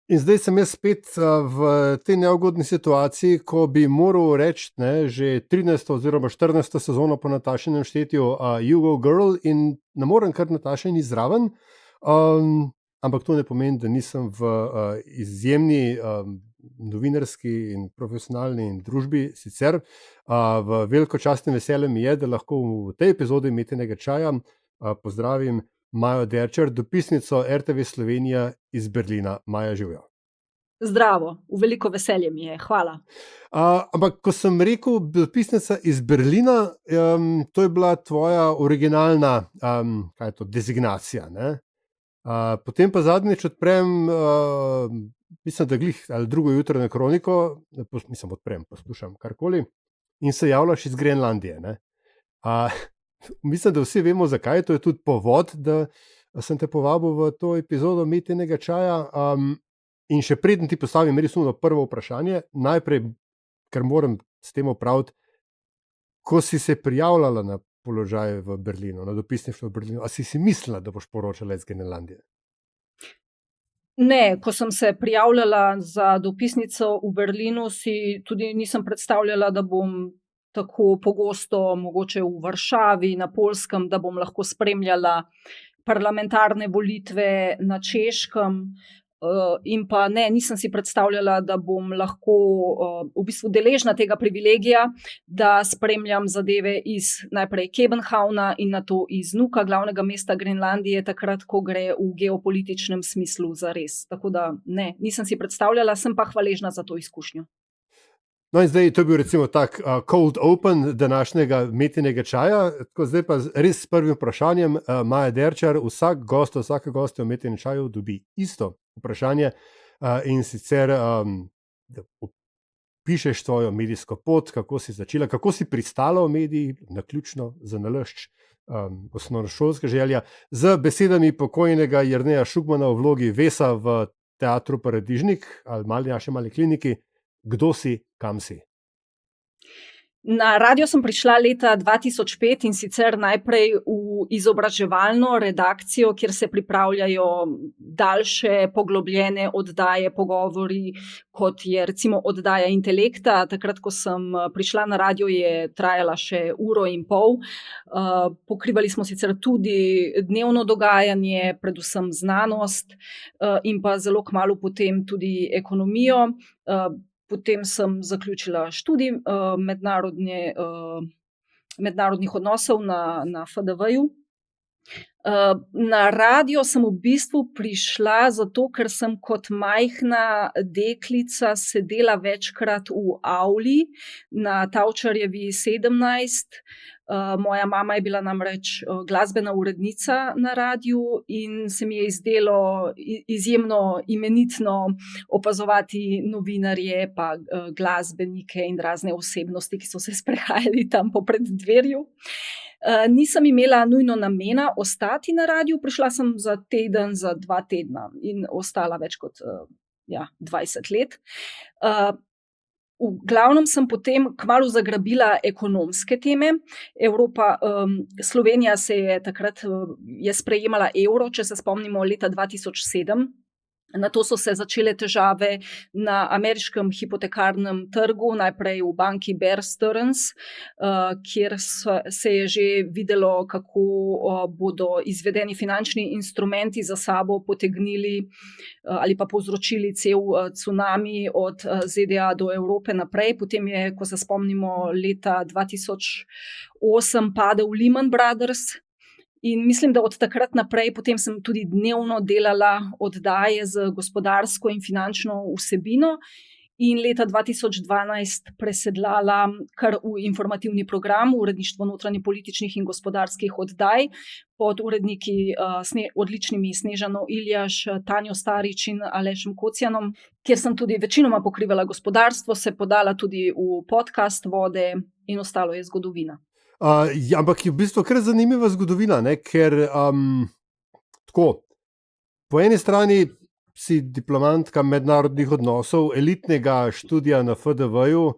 In zdaj sem jaz spet v tej neugodni situaciji, ko bi moral reči, že 13. oziroma 14. sezono po Natašinem štetju You Go Girl in ne morem kar Nataša ni zraven, ampak to ne pomeni, da nisem v izjemni novinarski in profesionalni in družbi. Sicer v veliko čast in veselje mi je, da lahko v tej epizodi Metinega čaja pozdravim Majo Derčar, dopisnico RTV Slovenija iz Berlina. Maja, živijo. Zdravo, v veliko veselje mi je, hvala. Ampak, ko sem rekel dopisnica iz Berlina, to je bila tvoja originalna designacija, ne? Potem pa zadnjič odprem, mislim, da glih ali drugo jutro na Kroniko, poslušam karkoli in se javljaš iz Grenlandije, ne? Mislim, da vsi vemo, zakaj. To je tudi povod, da sem te povabil v to epizodo Metinega čaja. In še preden ti postavim res prvo vprašanje, najprej, ker moram s tem opraviti, ko si se prijavljala na položaj v Berlinu, na dopisništvo v Berlinu, a si mislila, da boš poročala iz Grenlandije? Ne, ko sem se prijavljala za dopisnico v Berlinu, si tudi nisem predstavljala, da bom tako pogosto, mogoče v Varšavi, na Poljskem, da bom lahko spremljala parlamentarne volitve na Češkem. In pa ne, nisem si predstavljala, da bom lahko v bistvu deležna tega privilegija, da spremljam zadeve iz najprej Københavna in nato iz Nuuka, glavnega mesta Grenlandije, takrat, ko gre v geopolitičnem smislu zares. Tako da ne, nisem si predstavljala, sem pa hvaležna za to izkušnjo. No in zdaj, to je bil recimo tak cold open današnjega Metinega čaja, tako zdaj pa res s prvim vprašanjem. Maja Derčar, vsaka gost v Metinem čaju dobi isto vprašanje in sicer, da opišeš tvojo medijsko pot, kako si začela, kako si pristala v mediji, naključno za nalašč osnovnošolska želja, z besedami pokojnega Jerneja Šugmana v vlogi Vesa v Teatru Paradižnik ali naši mali kliniki. Kdo si, kam si? Na radio sem prišla leta 2005 in sicer najprej v izobraževalno redakcijo, kjer se pripravljajo daljše poglobljene oddaje, pogovori, kot je recimo oddaja Intelekta. Takrat, ko sem prišla na radio, je trajala še 1,5 ure. Pokrivali smo sicer tudi dnevno dogajanje, predvsem znanost in pa zelo kmalu potem tudi ekonomijo. Potem sem zaključila študij mednarodnih odnosov na FDV-ju. Na radio sem v bistvu prišla zato, ker sem kot majhna deklica sedela večkrat v avli na Tavčarjevi 17. Moja mama je bila namreč glasbena urednica na radiu in se mi je zdelo izjemno imenitno opazovati novinarje pa glasbenike in razne osebnosti, ki so se sprehajali tam po preddverju. Nisem imela nujno namena ostati na radiu, prišla sem za teden, za 2 tedna in ostala več kot 20 let. V glavnem sem potem kmalu zagrabila ekonomske teme. Slovenija se je takrat sprejemala evro, če se spomnimo, leta 2007. Nato so se začele težave na ameriškem hipotekarnem trgu, najprej v banki Bear Stearns, kjer se je že videlo, kako bodo izvedeni finančni instrumenti za sabo potegnili ali pa povzročili cel cunami od ZDA do Evrope naprej. Potem je, ko se spomnimo, leta 2008 padel Lehman Brothers. In mislim, da od takrat naprej potem sem tudi dnevno delala oddaje z gospodarsko in finančno vsebino in leta 2012 presedlala kar v informativni program, uredništvo notranjepolitičnih in gospodarskih oddaj pod uredniki odličnimi Snežano Iljaš, Tanjo Starič in Alešem Kocjanom, kjer sem tudi večinoma pokrivala gospodarstvo, se podala tudi v podcast Vode in ostalo je zgodovina. Ampak je v bistvu kar zanimiva zgodovina, ne? Ker tako, po eni strani si diplomantka mednarodnih odnosov, elitnega študija na FDV-ju,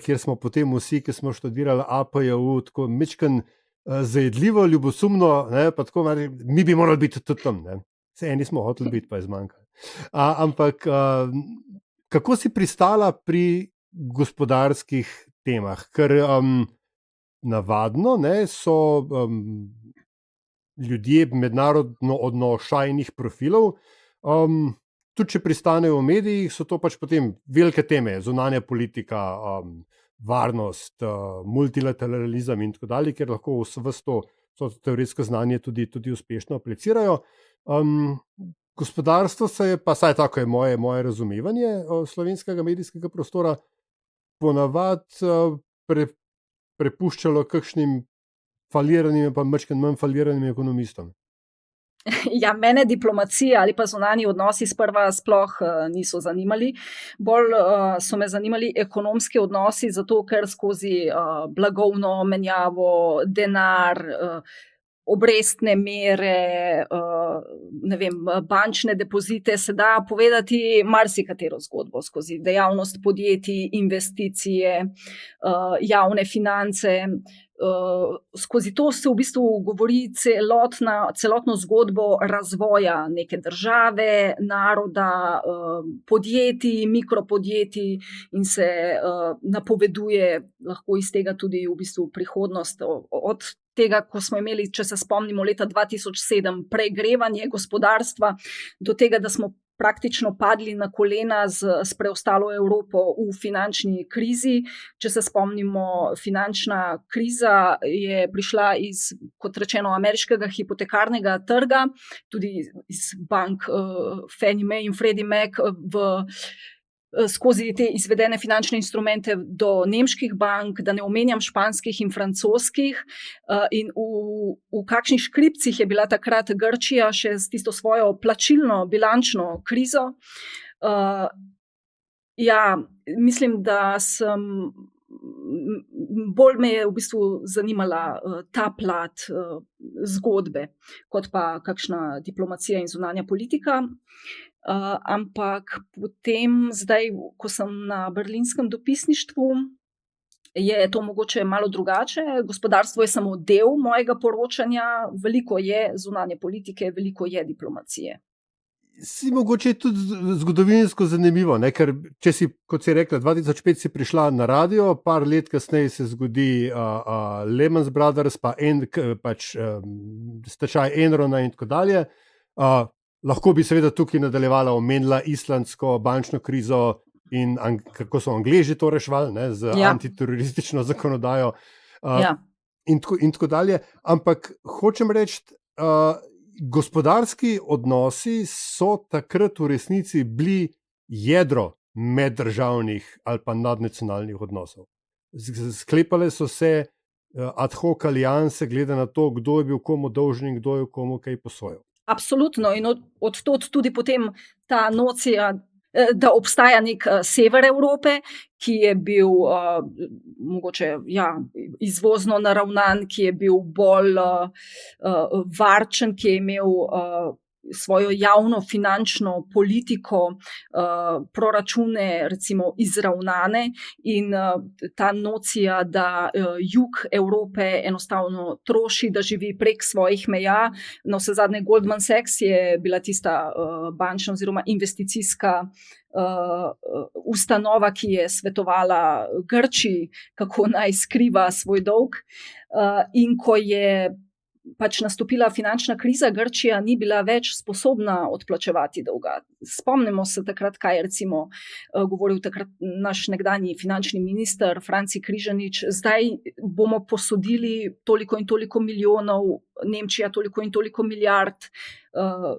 kjer smo potem vsi, ki smo študirali APJU, tako mičken zajedljivo, ljubosumno, ne, pa tako, mi bi morali biti tudi tam, ne. Eni smo hoteli biti, pa je zmanjkalo. Ampak kako si pristala pri gospodarskih temah? Ker navadno so ljudje mednarodno odnošajnih profilov, tudi če pristanejo v medijih, so to pač potem velike teme, zunanja politika, varnost, multilateralizem in tako dalje, ker lahko vse to teoretsko znanje tudi uspešno aplicirajo. Gospodarstvo se je, pa saj tako je moje razumevanje slovenskega medijskega prostora, ponavadi prepuščalo kakšnim faliranim, pa manj faliranim ekonomistom. Ja, mene diplomacija ali pa zunanji odnosi sprva sploh niso zanimali. Bolj so me zanimali ekonomski odnosi, zato ker skozi blagovno menjavo, denar, obrestne mere, ne vem, bančne depozite se da povedati marsikatero zgodbo skozi dejavnost podjetij, investicije, javne finance. Skozi to se v bistvu govori celotno zgodbo razvoja neke države, naroda, podjetij, mikropodjetij in se napoveduje lahko iz tega tudi v bistvu prihodnost. Od tega, ko smo imeli, če se spomnimo, leta 2007 pregrevanje gospodarstva, do tega, da smo praktično padli na kolena s preostalo Evropo v finančni krizi. Če se spomnimo, finančna kriza je prišla iz, kot rečeno, ameriškega hipotekarnega trga, tudi iz bank Fannie Mae in Freddie Mac skozi te izvedene finančne instrumente do nemških bank, da ne omenjam španskih in francoskih, in v kakšnih škripcih je bila takrat Grčija še s tisto svojo plačilno bilančno krizo. Ja, mislim, da bolj me je v bistvu zanimala ta plat zgodbe, kot pa kakšna diplomacija in zunanja politika. Ampak potem, zdaj, ko sem na berlinskem dopisništvu, je to mogoče malo drugače. Gospodarstvo je samo del mojega poročanja, veliko je zunanje politike, veliko je diplomacije. Si mogoče tudi zgodovinsko zanimivo, ne? Ker če si, kot si rekla, 2005 si prišla na radio, par let kasneje se zgodi Lehman Brothers, pač stečaj Enrona in tako dalje. Lahko bi seveda tukaj nadaljevala, omenila islandsko bančno krizo in kako so Angleži to reševali, ne, z antiteroristično zakonodajo in tako dalje. Ampak hočem reči, gospodarski odnosi so takrat v resnici bili jedro meddržavnih ali pa nadnacionalnih odnosov. Sklepale so se ad hoc alianse glede na to, kdo je bil komu dolžen in kdo je komu kaj posojal. Absolutno, in od tod tudi potem ta nocija, da obstaja nek sever Evrope, ki je bil mogoče izvozno naravnan, ki je bil bolj varčen, ki je imel svojo javno finančno politiko, proračune recimo izravnane, in ta nocija, da jug Evrope enostavno troši, da živi prek svojih meja. Navsezadnje Goldman Sachs je bila tista bančna oziroma investicijska ustanova, ki je svetovala Grčiji, kako naj skriva svoj dolg. In ko je pač nastopila finančna kriza, Grčija ni bila več sposobna odplačevati dolga. Spomnimo se takrat, kaj je recimo govoril takrat naš nekdanji finančni minister Franci Križanič: zdaj bomo posodili toliko in toliko milijonov, Nemčija toliko in toliko milijard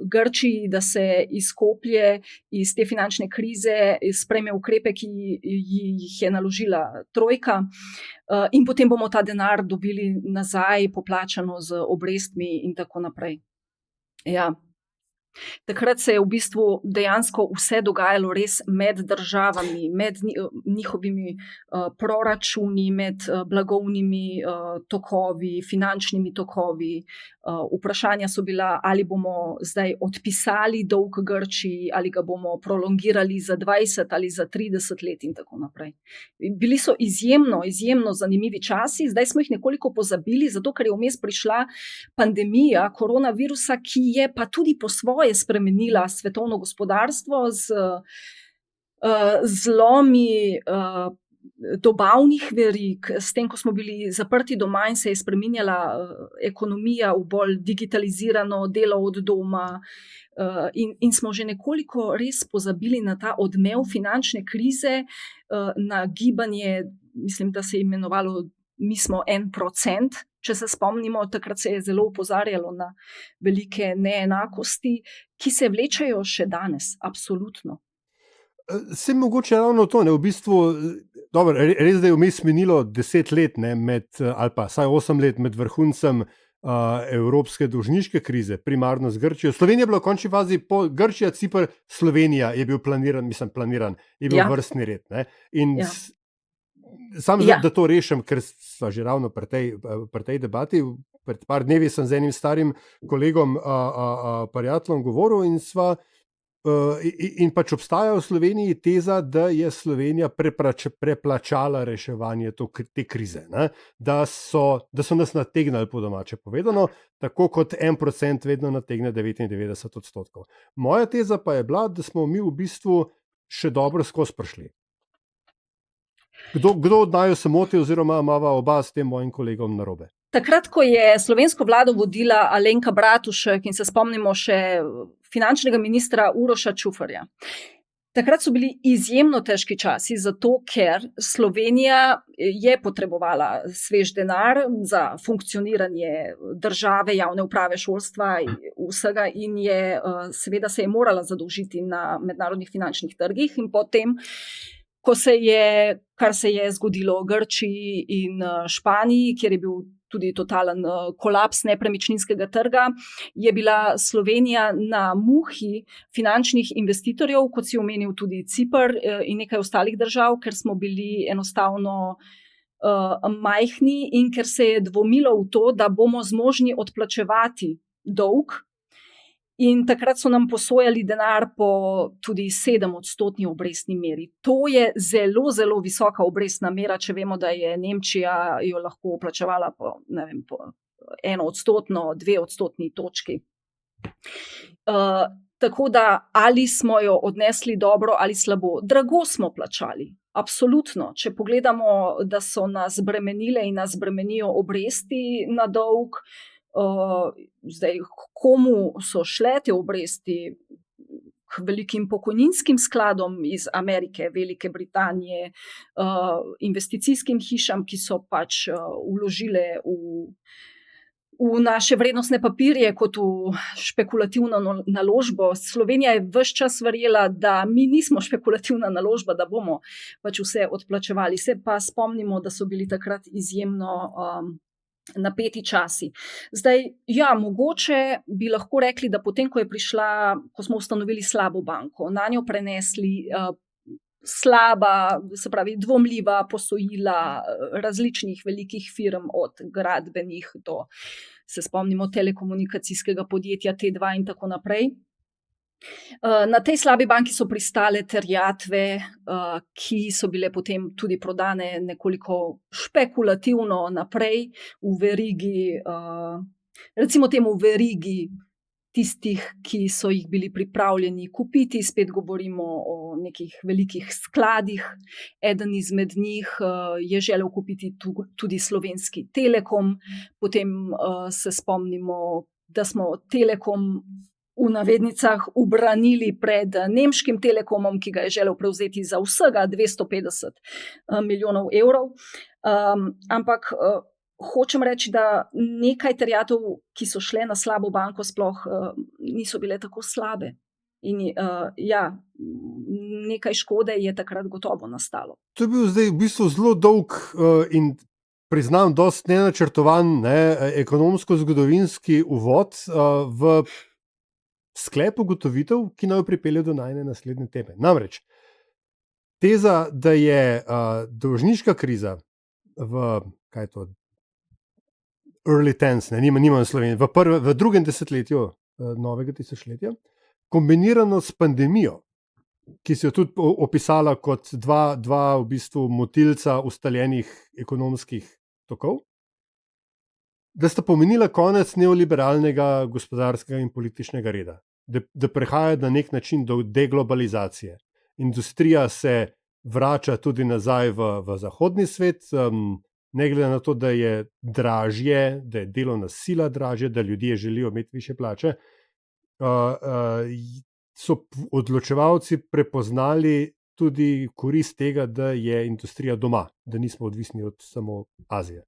Grčiji, da se izkoplje iz te finančne krize, sprejme ukrepe, ki jih je naložila trojka, in potem bomo ta denar dobili nazaj, poplačano z obrestmi in tako naprej. Ja. Takrat se je v bistvu dejansko vse dogajalo res med državami, med njihovimi proračuni, med blagovnimi tokovi, finančnimi tokovi. Vprašanja so bila, ali bomo zdaj odpisali dolg Grčiji, ali ga bomo prolongirali za 20 ali za 30 let in tako naprej. Bili so izjemno zanimivi časi, zdaj smo jih nekoliko pozabili, zato ker je vmes prišla pandemija koronavirusa, ki je pa tudi po svoje je spremenila svetovno gospodarstvo z zlomi dobavnih verig, s tem, ko smo bili zaprti doma in se je spreminjala ekonomija v bolj digitalizirano delo od doma, in smo že nekoliko res pozabili na ta odmev finančne krize, na gibanje, mislim, da se je imenovalo Mi smo 1%, če se spomnimo, takrat se je zelo opozarjalo na velike neenakosti, ki se vlečejo še danes, absolutno. Se mogoče ravno to, ne, v bistvu, dobro, res da je vmes minilo 10 let, ne, ali pa vsaj 8 let med vrhuncem evropske dolžniške krize, primarno z Grčijo. Slovenija je bila v končni fazi po Grčija, Cipr, Slovenija je bil planiran, je bil vrstni red. Ne, in sam da to rešim, ker sva že ravno pri tej debati, pred par dnevi sem z enim starim kolegom, prijateljem govoril in pač obstaja v Sloveniji teza, da je Slovenija preplačala reševanje te krize, ne? Da so nas nategnali, po domače povedano, tako kot 1% vedno nategne 99%. Moja teza pa je bila, da smo mi v bistvu še dobro skozi prišli. Kdo od naju se moti oziroma imava oba s tem mojim kolegom narobe? Takrat, ko je slovensko vlado vodila Alenka Bratušek in se spomnimo še finančnega ministra Uroša Čuferja. Takrat so bili izjemno težki časi, zato ker Slovenija je potrebovala svež denar za funkcioniranje države, javne uprave, šolstva in vsega in seveda se je morala zadolžiti na mednarodnih finančnih trgih in potem, kar se je zgodilo v Grčiji in Španiji, kjer je bil tudi totalen kolaps nepremičninskega trga, je bila Slovenija na muhi finančnih investitorjev, kot si omenil tudi Cipr in nekaj ostalih držav, ker smo bili enostavno majhni in ker se je dvomilo v to, da bomo zmožni odplačevati dolg. In takrat so nam posojali denar po tudi 7% obrestni meri. To je zelo, zelo visoka obrestna mera, če vemo, da je Nemčija jo lahko plačevala po 1%, 2% točki. Tako da ali smo jo odnesli dobro ali slabo. Drago smo plačali, absolutno. Če pogledamo, da so nas bremenile in nas bremenijo obresti na dolg, zdaj, komu so šle te obresti? K velikim pokojninskim skladom iz Amerike, Velike Britanije, investicijskim hišam, ki so pač vložile v naše vrednostne papirje kot v špekulativno naložbo. Slovenija je ves čas verjela, da mi nismo špekulativna naložba, da bomo pač vse odplačevali. Se pa spomnimo, da so bili takrat izjemno napeti časi. Zdaj, mogoče bi lahko rekli, da potem, ko smo ustanovili slabo banko, na njo prenesli slaba, se pravi dvomljiva posojila različnih velikih firm, od gradbenih do, se spomnimo, telekomunikacijskega podjetja T2 in tako naprej. Na tej slabi banki so pristale terjatve, ki so bile potem tudi prodane nekoliko špekulativno naprej v verigi, recimo temu verigi tistih, ki so jih bili pripravljeni kupiti. Spet govorimo o nekih velikih skladih. Eden izmed njih je želel kupiti tudi Slovenski Telekom. Potem se spomnimo, da smo Telekom v navednicah ubranili pred nemškim Telekomom, ki ga je želel prevzeti za vsega 250 milijonov evrov. Ampak hočem reči, da nekaj terjatev, ki so šle na slabo banko, sploh niso bile tako slabe. In nekaj škode je takrat gotovo nastalo. To je bil zdaj v bistvu zelo dolg in priznam, dosti nenačrtovan ekonomsko-zgodovinski uvod v sklep ugotovitev, ki naj pripelje do najne naslednje teme. Namreč, teza, da je dolžniška kriza early tens, nimam Slovenije, v drugem desetletju novega tisočletja, kombinirano s pandemijo, ki se jo tudi opisala kot dva v bistvu motilca ustaljenih ekonomskih tokov, da sta pomenila konec neoliberalnega gospodarskega in političnega reda. da prihaja na nek način do deglobalizacije. Industrija se vrača tudi nazaj v zahodni svet, ne glede na to, da je dražje, da je delovna sila dražje, da ljudje želijo imeti više plače, so odločevalci prepoznali tudi korist tega, da je industrija doma, da nismo odvisni od samo Azije.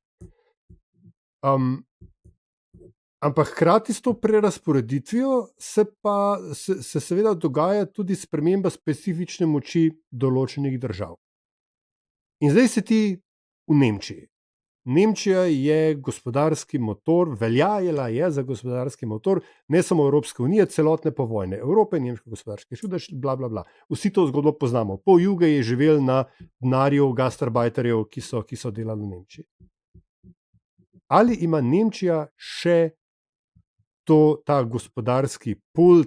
Ampak hkrati s to prerazporeditvijo se seveda dogaja tudi sprememba specifične moči določenih držav. In zdaj si ti v Nemčiji. Nemčija je gospodarski motor, veljala je za gospodarski motor ne samo Evropske unije, celotne povojne Evrope, nemški gospodarski čudež, bla, bla, bla. Vsi to zgodbo poznamo. Pol juge je živel na denarju gastarbajterjev, ki so delali v Nemčiji. Ali ima Nemčija še ta gospodarski pul,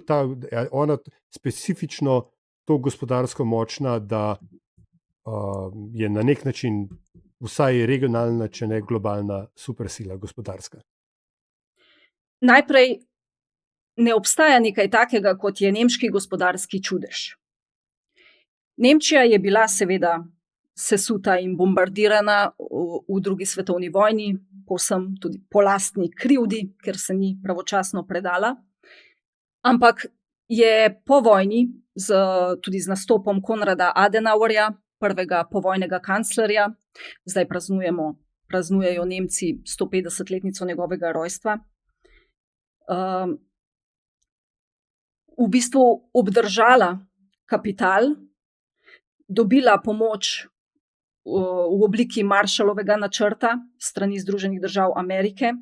ona specifično to gospodarsko močna, da je na nek način vsaj regionalna, če ne globalna supersila gospodarska? Najprej, ne obstaja nekaj takega, kot je nemški gospodarski čudež. Nemčija je bila seveda sesuta in bombardirana v drugi svetovni vojni, povsem tudi po lastni krivdi, ker se ni pravočasno predala. Ampak je po vojni, tudi z nastopom Konrada Adenauerja, prvega povojnega kanclerja, zdaj praznujejo Nemci 150-letnico njegovega rojstva, v bistvu obdržala kapital, dobila pomoč v obliki Marshallovega načrta strani Združenih držav Amerike.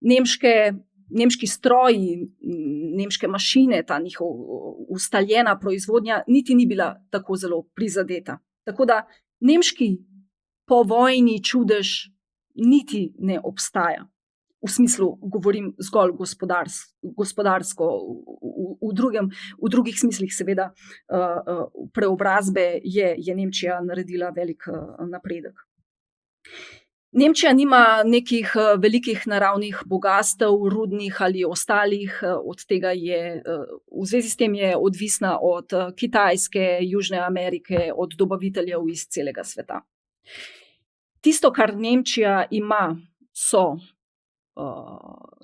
Nemški stroji, nemške mašine, ta njihov ustaljena proizvodnja niti ni bila tako zelo prizadeta. Tako da nemški povojni čudež niti ne obstaja. V smislu, govorim zgolj gospodarsko, v drugih smislih seveda preobrazbe je Nemčija naredila velik napredek. Nemčija nima nekih velikih naravnih bogastev, rudnih ali ostalih, od tega v zvezi s tem je odvisna od Kitajske, Južne Amerike, od dobaviteljev iz celega sveta. Tisto, kar Nemčija ima, so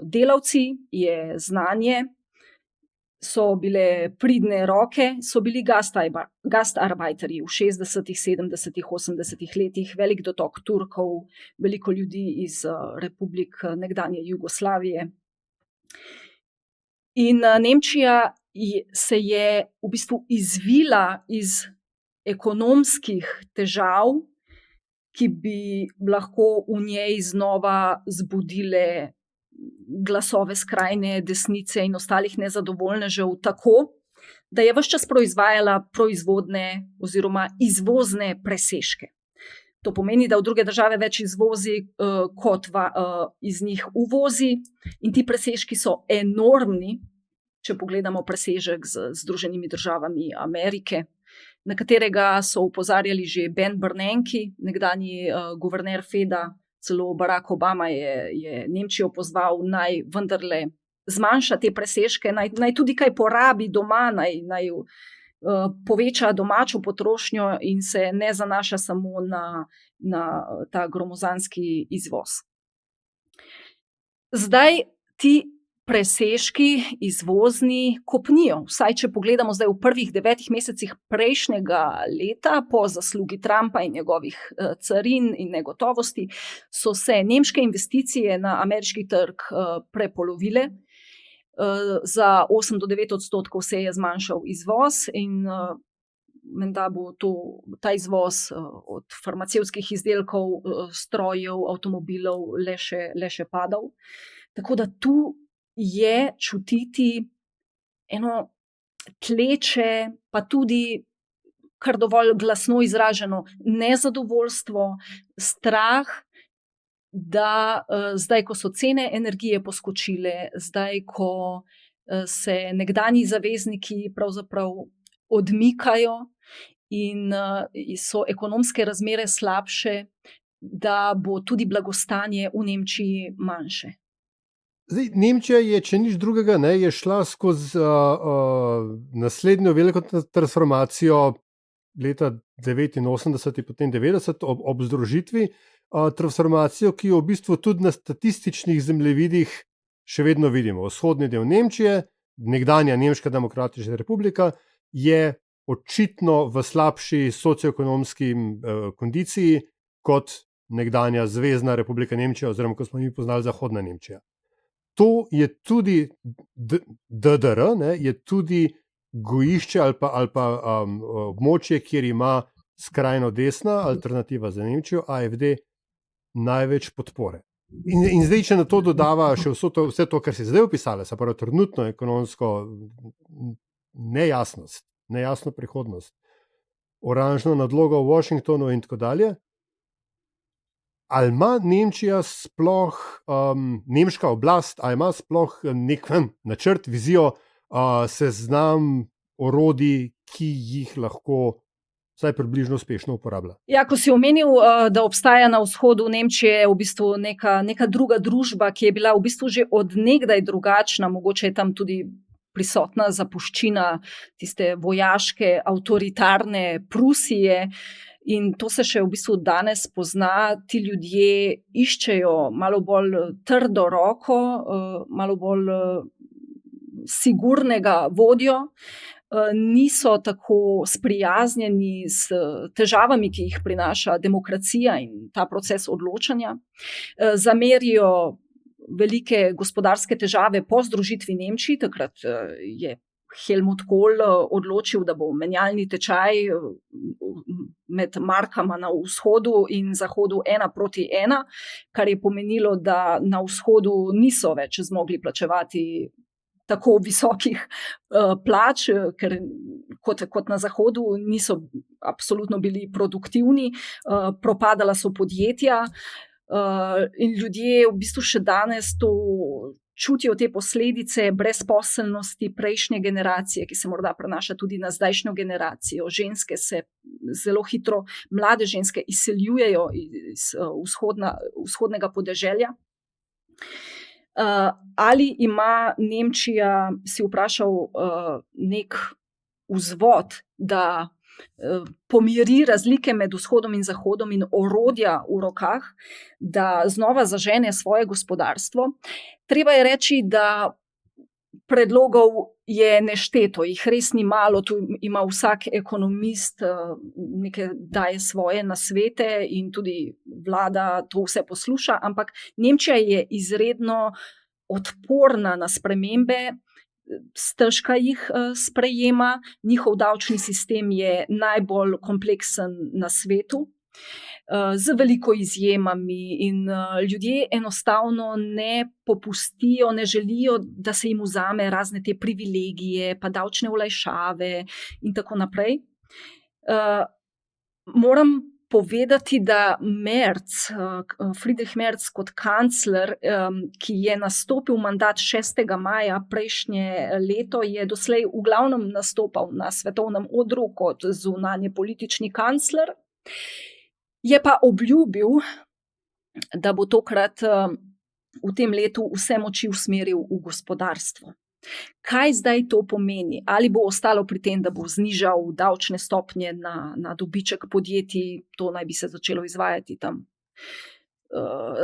delavci, je znanje, so bile pridne roke, so bili gastarbeiterji v 60., 70., 80. letih, velik dotok Turkov, veliko ljudi iz republik nekdanje Jugoslavije. In Nemčija se je v bistvu izvila iz ekonomskih težav, ki bi lahko v njej znova zbudile glasove skrajne desnice in ostalih nezadovoljnežev tako, da je ves čas proizvajala proizvodne oziroma izvozne presežke. To pomeni, da v druge države več izvozi, kot iz njih uvozi, in ti presežki so enormni, če pogledamo presežek z Združenimi državami Amerike, na katerega so opozarjali že Ben Bernanke, nekdanji guverner Feda, celo Barack Obama je Nemčijo pozval, naj vendarle zmanjša te presežke, naj tudi kaj porabi doma, naj poveča domačo potrošnjo in se ne zanaša samo na ta gromozanski izvoz. Zdaj ti presežki izvozni kopnijo. Vsaj, če pogledamo zdaj v prvih 9 mesecih prejšnjega leta, po zaslugi Trumpa in njegovih carin in negotovosti, so se nemške investicije na ameriški trg prepolovile. Za 8 do 9% se je zmanjšal izvoz in menda bo ta izvoz od farmacevtskih izdelkov, strojev, avtomobilov le še padal. Tako da tu je čutiti eno tleče, pa tudi kar dovolj glasno izraženo nezadovoljstvo, strah, da zdaj, ko so cene energije poskočile, zdaj, ko se nekdanji zavezniki pravzaprav odmikajo in so ekonomske razmere slabše, da bo tudi blagostanje v Nemčiji manjše. Zdaj, Nemčija je, če nič drugega, ne, je šla skozi naslednjo veliko transformacijo leta 89 in potem 90 ob združitvi, transformacijo, ki jo v bistvu tudi na statističnih zemljevidih še vedno vidimo. Vzhodni del Nemčije, nekdanja Nemška demokratična republika, je očitno v slabši socioekonomski kondiciji kot nekdanja Zvezna republika Nemčija, oziroma kot smo mi poznali Zahodna Nemčija. To je tudi DDR, ne, je tudi gojišče ali pa območje, kjer ima skrajno desna alternativa za Nemčijo, AfD, največ podpore. In zdaj, če na to dodava še vse to, kar si zdaj opisala, se pravi trenutno ekonomsko nejasnost, nejasno prihodnost, oranžno nadlogo v Washingtonu in tako dalje, ali ima Nemčija sploh, nemška oblast, ali ima sploh nek načrt, vizijo, seznam orodij, ki jih lahko vsaj približno uspešno uporablja? Ja, ko si omenil, da obstaja na vzhodu Nemčije v bistvu neka druga družba, ki je bila v bistvu že od nekdaj drugačna, mogoče je tam tudi prisotna zapuščina tiste vojaške, avtoritarne Prusije. In to se še v bistvu danes pozna, ti ljudje iščejo malo bolj trdo roko, malo bolj sigurnega vodjo, niso tako sprijaznjeni s težavami, ki jih prinaša demokracija in ta proces odločanja. Zamerijo velike gospodarske težave po združitvi Nemčiji, takrat je Helmut Kohl odločil, da bo menjalni tečaj med markama na vzhodu in zahodu 1:1, kar je pomenilo, da na vzhodu niso več zmogli plačevati tako visokih plač, ker kot na zahodu niso absolutno bili produktivni, propadala so podjetja, in ljudje v bistvu še danes to čutijo, te posledice brezposelnosti prejšnje generacije, ki se morda prenaša tudi na zdajšnjo generacijo. Ženske se zelo hitro, mlade ženske izseljujejo iz vzhodnega podeželja. Ali ima Nemčija, si vprašal, nek vzvod, da pomiri razlike med vzhodom in zahodom in orodja v rokah, da znova zažene svoje gospodarstvo? Treba je reči, da predlogov je nešteto, jih res ni malo, tu ima vsak ekonomist daje svoje nasvete in tudi vlada to vse posluša, ampak Nemčija je izredno odporna na spremembe, stežka jih sprejema, njihov davčni sistem je najbolj kompleksen na svetu, z veliko izjemami, in ljudje enostavno ne popustijo, ne želijo, da se jim vzame razne te privilegije, pa davčne olajšave in tako naprej. Moram povedati, da Friedrich Merz kot kancler, ki je nastopil mandat 6. maja prejšnje leto, je doslej v glavnem nastopal na svetovnem odru kot zunanjepolitični kancler. Je pa obljubil, da bo tokrat v tem letu vse moči usmeril v gospodarstvo. Kaj zdaj to pomeni? Ali bo ostalo pri tem, da bo znižal davčne stopnje na dobiček podjetij, to naj bi se začelo izvajati tam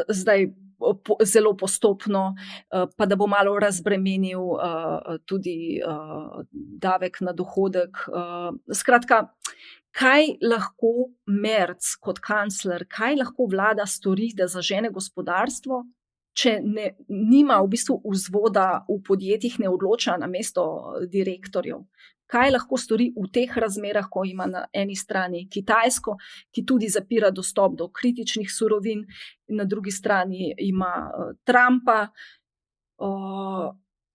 zdaj zelo postopno, pa da bo malo razbremenil tudi davek na dohodek. Skratka, kaj lahko Merz kot kancler, kaj lahko vlada stori, da zažene gospodarstvo, če nima v bistvu vzvoda v podjetjih, ne odloča namesto direktorjev? Kaj lahko stori v teh razmerah, ko ima na eni strani Kitajsko, ki tudi zapira dostop do kritičnih surovin, in na drugi strani ima Trumpa,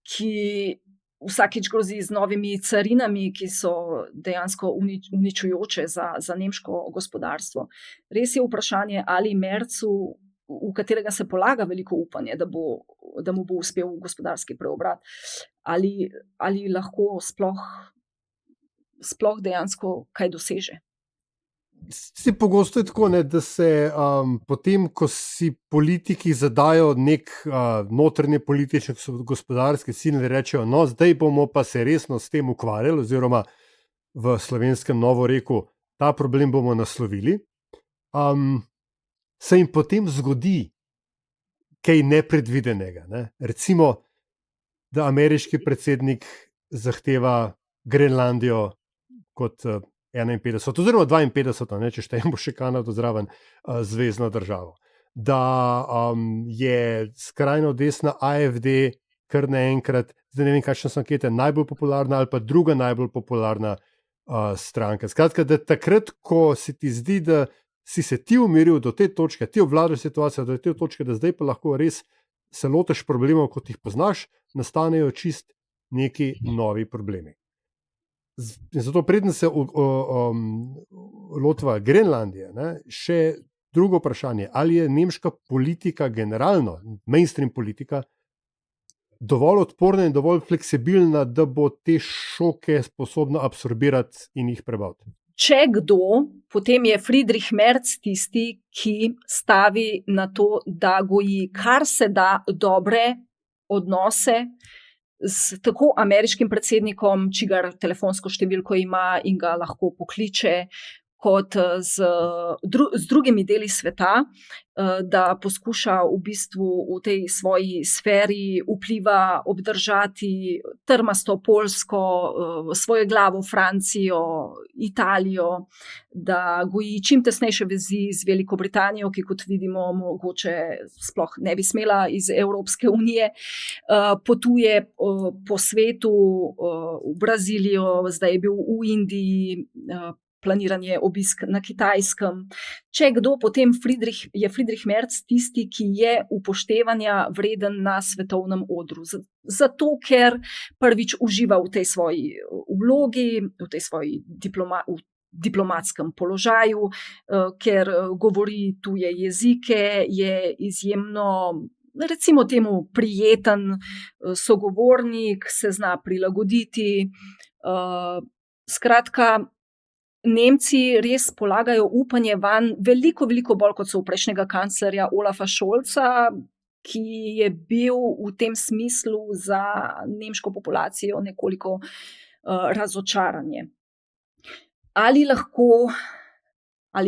ki vsakič grozi z novimi carinami, ki so dejansko uničujoče za nemško gospodarstvo. Res je vprašanje, ali Merzu, v katerega se polaga veliko upanje, da mu bo uspel gospodarski preobrat, ali lahko sploh dejansko kaj doseže. Si pogosto je tako, ne, da se potem, ko si politiki zadajo nek notranje politične gospodarske cilje, rečejo, no, zdaj bomo pa se resno s tem ukvarjali, oziroma v slovenskem novoreku ta problem bomo naslovili, se jim potem zgodi kaj nepredvidenega. Ne? Recimo, da ameriški predsednik zahteva Grenlandijo kot 51, oziroma 52, ne, če štejemo še Kanado zraven, zvezno državo. Da je skrajno desna AfD kar naenkrat, zdaj ne vem, kakšne so ankete, najbolj popularna ali pa druga najbolj popularna stranka. Skratka, da takrat, ko se ti zdi, da si se ti umiril do te točke, ti obvladaš situacijo do te točke, da zdaj pa lahko res se lotiš problemov, kot jih poznaš, nastanejo čist neki novi problemi. Zato preden se lotva Grenlandije, ne, še drugo vprašanje, ali je nemška politika generalno, mainstream politika, dovolj odporna in dovolj fleksibilna, da bo te šoke sposobna absorbirati in jih prebaviti. Če kdo, potem je Friedrich Merz tisti, ki stavi na to, da goji kar se da dobre odnose s tako ameriškim predsednikom, čigar telefonsko številko ima in ga lahko pokliče, kot z drugimi deli sveta, da poskuša v bistvu v tej svoji sferi vpliva obdržati trmasto Poljsko, svojo glavo Francijo, Italijo, da goji čim tesnejše vezi z Veliko Britanijo, ki, kot vidimo, mogoče sploh ne bi smela iz Evropske unije, potuje po svetu, v Brazilijo, zdaj je bil v Indiji, planiran je obisk na Kitajskem. Če kdo, potem je Friedrich Merz tisti, ki je upoštevanja vreden na svetovnem odru. Zato, ker prvič uživa v tej svoji vlogi, v tej svoji diplomatskem položaju, ker govori tuje jezike, je izjemno, recimo temu, prijeten sogovornik, se zna prilagoditi. Skratka, Nemci res polagajo upanje vanj veliko, veliko bolj kot so v prejšnjega kanclerja Olafa Scholza, ki je bil v tem smislu za nemško populacijo nekoliko razočaranje. Ali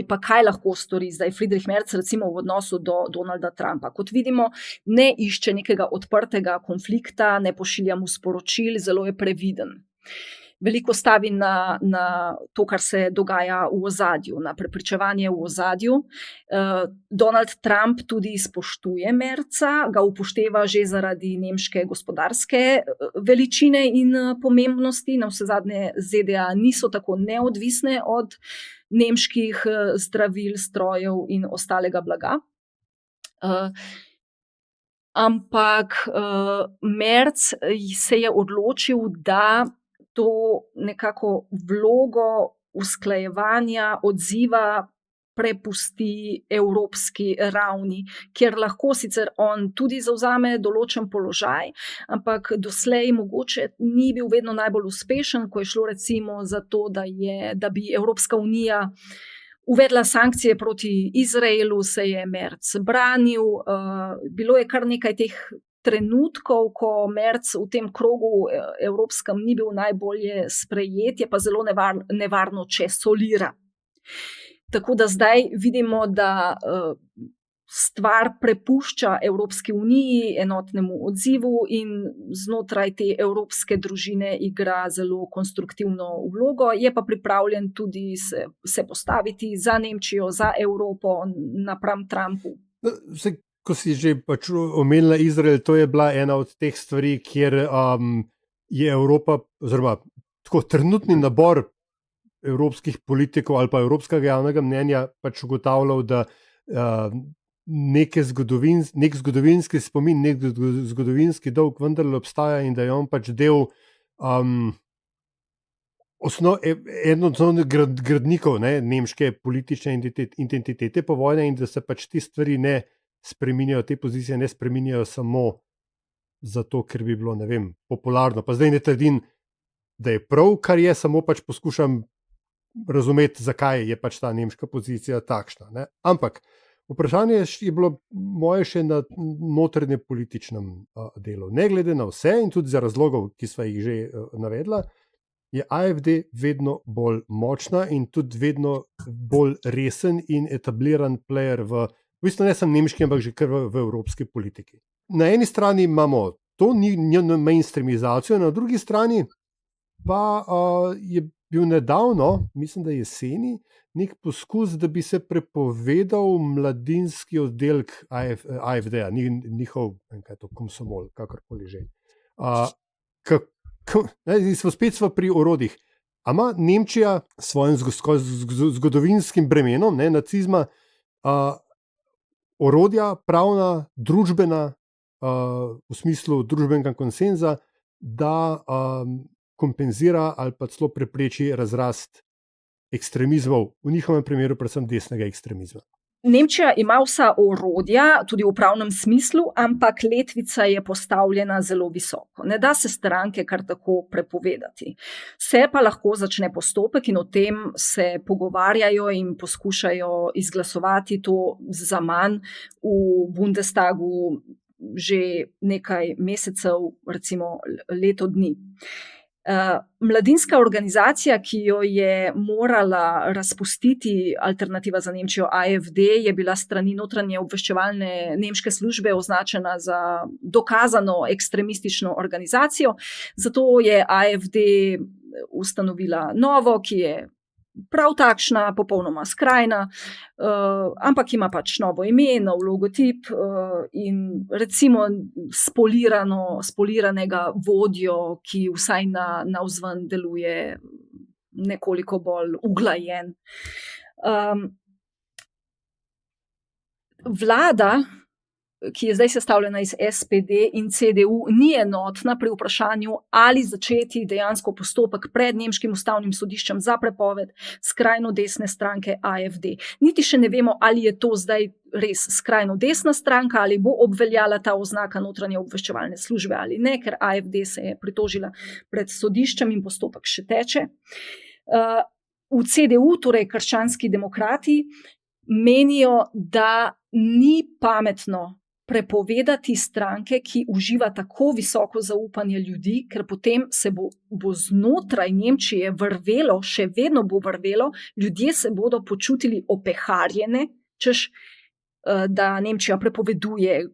pa kaj lahko stori zdaj Friedrich Merz, recimo v odnosu do Donalda Trumpa? Kot vidimo, ne išče nekega odprtega konflikta, ne pošilja mu sporočil, zelo je previden. Veliko stavi na to, kar se dogaja v ozadju, na prepričevanje v ozadju. Donald Trump tudi spoštuje Merza, ga upošteva že zaradi nemške gospodarske veličine in pomembnosti. Navsezadnje ZDA niso tako neodvisne od nemških zdravil, strojev in ostalega blaga. Ampak Merz se je odločil, da to nekako vlogo usklajevanja, odziva prepusti evropski ravni, kjer lahko sicer on tudi zavzame določen položaj, ampak doslej mogoče ni bil vedno najbolj uspešen, ko je šlo recimo za to, da bi Evropska unija uvedla sankcije proti Izraelu, se je Merz branil. Bilo je kar nekaj teh trenutkov, ko Merz v tem krogu evropskem ni bil najbolje sprejet, je pa zelo nevarno, če solira. Tako da zdaj vidimo, da stvar prepušča Evropski uniji, enotnemu odzivu, in znotraj te evropske družine igra zelo konstruktivno vlogo, je pa pripravljen tudi se postaviti za Nemčijo, za Evropo napram Trumpu. Ko si že pač omenila Izrael, to je bila ena od teh stvari, kjer je Evropa, oziroma tako trenutni nabor evropskih politikov ali pa evropskega javnega mnenja pač ugotavljal, da nek zgodovinski spomin, nek zgodovinski dolg vendarle obstaja in da je on pač del eno od osnovnih gradnikov nemške politične identitete po vojni, in da se pač te stvari ne spreminjajo, te pozicije ne spreminjajo samo zato, ker bi bilo, ne vem, popularno. Pa zdaj ne trdim, da je prav, kar je, samo pač poskušam razumeti, zakaj je pač ta nemška pozicija takšna. Ne? Ampak vprašanje je bilo moje še na notranje političnem delu. Ne glede na vse in tudi za razlogov, ki sva jih že navedla, je AfD vedno bolj močna in tudi vedno bolj resen in etabliran player v bistvu ne samo nemški, ampak že kar v evropski politiki. Na eni strani imamo to njeno mainstreamizacijo, na drugi strani pa je bil nedavno, mislim, da jeseni, nek poskus, da bi se prepovedal mladinski oddelek AfD-ja, njihov, komsomol, kakorkoli že. Spet smo pri orodjih. Ama Nemčija s svojim zgodovinskim bremenom nacizma orodja, pravna, družbena, v smislu družbenega konsenza, da kompenzira ali pa celo prepreči razrast ekstremizmov, v njihovem primeru predvsem desnega ekstremizma. Nemčija ima vsa orodja, tudi v pravnem smislu, ampak letvica je postavljena zelo visoko. Ne da se stranke kar tako prepovedati. Se pa lahko začne postopek in o tem se pogovarjajo in poskušajo izglasovati to zaman v Bundestagu že nekaj mesecev, recimo leto dni. Mladinska organizacija, ki jo je morala razpustiti Alternativa za Nemčijo AfD, je bila strani notranje obveščevalne nemške službe označena za dokazano ekstremistično organizacijo, zato je AfD ustanovila novo, ki je prav takšna, popolnoma skrajna, ampak ima pač novo ime, nov logotip in recimo spoliranega vodjo, ki vsaj navzven deluje nekoliko bolj uglajen. Vlada, ki je zdaj sestavljena iz SPD in CDU, ni enotna pri vprašanju, ali začeti dejansko postopek pred nemškim ustavnim sodiščem za prepoved skrajno desne stranke AfD. Niti še ne vemo, ali je to zdaj res skrajno desna stranka, ali bo obveljala ta oznaka notranje obveščevalne službe ali ne, ker AfD se je pritožila pred sodiščem in postopek še teče. V CDU, torej krščanski demokrati, menijo, da ni pametno prepovedati stranke, ki uživa tako visoko zaupanje ljudi, ker potem se bo znotraj Nemčije vrvelo, še vedno bo vrvelo, ljudje se bodo počutili opeharjene, češ, da Nemčija prepoveduje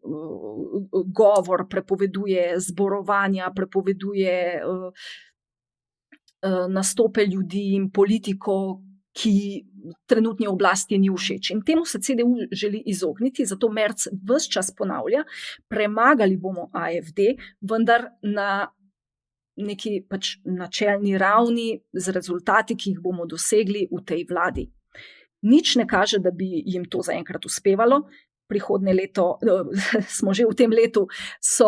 govor, prepoveduje zborovanja, prepoveduje nastope ljudi in politiko, ki trenutni oblasti ni všeč. In temu se CDU želi izogniti, zato Merz ves čas ponavlja, premagali bomo AfD, vendar na neki pač načelni ravni z rezultati, ki jih bomo dosegli v tej vladi. Nič ne kaže, da bi jim to zaenkrat uspevalo. Prihodnje leto, smo že v tem letu, so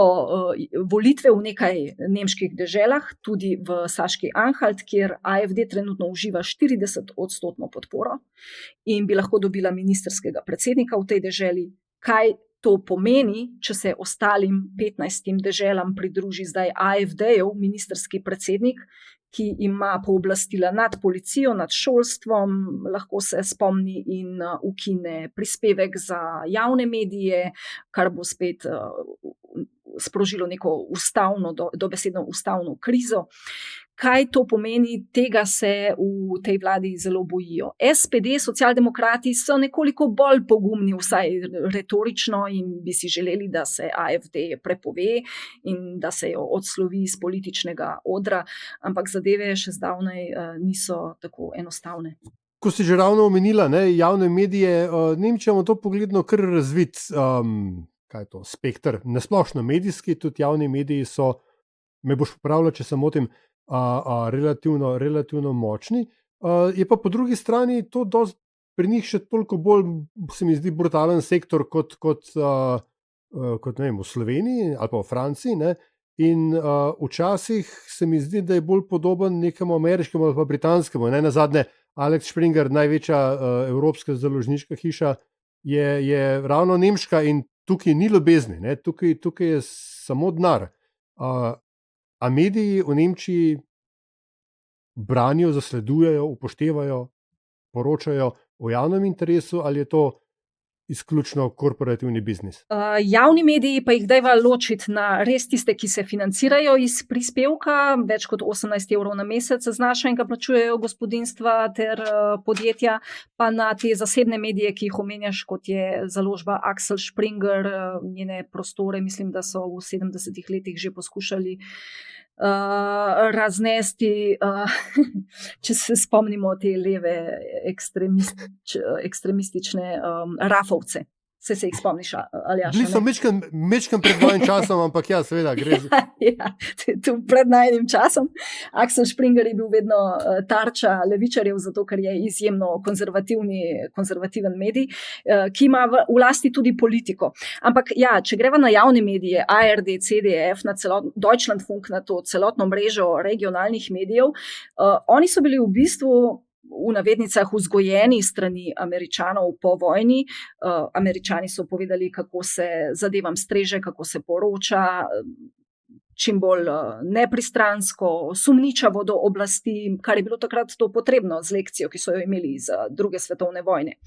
volitve v nekaj nemških deželah, tudi v Saški Anhalt, kjer AfD trenutno uživa 40% podporo in bi lahko dobila ministerskega predsednika v tej deželi. Kaj to pomeni, če se ostalim 15 deželam pridruži zdaj AfD-jev ministerski predsednik, ki ima pooblastila nad policijo, nad šolstvom, lahko se spomni in ukine prispevek za javne medije, kar bo spet sprožilo neko dobesedno ustavno krizo. Kaj to pomeni, tega se v tej vladi zelo bojijo. SPD, socialdemokrati so nekoliko bolj pogumni, vsaj retorično, in bi si želeli, da se AfD prepove in da se jo odslovi iz političnega odra, ampak zadeve še zdavnaj niso tako enostavne. Ko si že ravno omenila, javne medije, Nemčija ima to pogledno kar razvit spektr, nasplošno medijski, tudi javni mediji so, me boš popravila, če se motim, relativno močni. Je pa po drugi strani to pri njih še toliko bolj, se mi zdi, brutalen sektor kot ne vem, v Sloveniji ali pa v Franciji. Ne? In včasih se mi zdi, da je bolj podoben nekemu ameriškemu ali pa britanskemu. Ne? Nazadnje Alex Springer, največja evropska založniška hiša, je ravno nemška in tukaj ni ljubezni, tukaj je samo denar. A mediji v Nemčiji branijo, zasledujejo, upoštevajo, poročajo o javnem interesu, ali je to izključno korporativni biznis? Javni mediji pa jih dajva ločiti na res tiste, ki se financirajo iz prispevka, več kot 18 evrov na mesec znaša in ga plačujejo gospodinjstva ter podjetja, pa na te zasebne medije, ki jih omenjaš, kot je založba Axel Springer, njene prostore, mislim, da so v 70 letih že poskušali raznesti, če se spomnimo te leve ekstremistične rafovce. Se jih spomniš, Aljaša? Bili so mečkam pred mojim časom, ampak ja, seveda, gre za... Ja, tu pred najinim časom. Axel Springer je bil vedno tarča levičarjev, zato ker je izjemno konzervativen medij, ki ima v lasti tudi politiko. Ampak ja, če greva na javne medije, ARD, CDF, na Deutschlandfunk, na to celotno mrežo regionalnih medijev, oni so bili v bistvu v navednicah vzgojeni strani Američanov po vojni. Američani so povedali, kako se zadevam streže, kako se poroča, čim bolj nepristransko, sumničavo do oblasti, kar je bilo takrat to potrebno z lekcijo, ki so jo imeli iz druge svetovne vojne.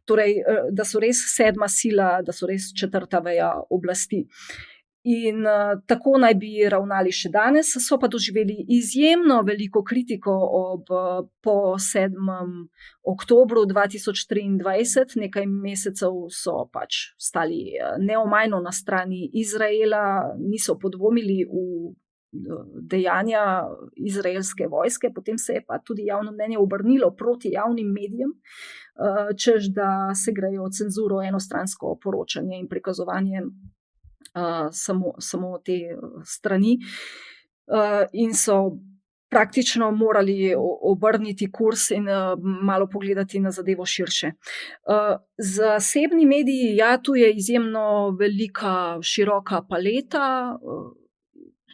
Torej, da so res sedma sila, da so res četrta veja oblasti. In tako naj bi ravnali še danes, so pa doživeli izjemno veliko kritiko po 7. oktobru 2023. Nekaj mesecev so pač stali neomajno na strani Izraela, niso podvomili v dejanja izraelske vojske, potem se je pa tudi javno mnenje obrnilo proti javnim medijem, češ da se grejo cenzuro, enostransko poročanje in prikazovanje samo te strani, in so praktično morali obrniti kurs in malo pogledati na zadevo širše. Zasebni mediji, ja, tu je izjemno velika, široka paleta,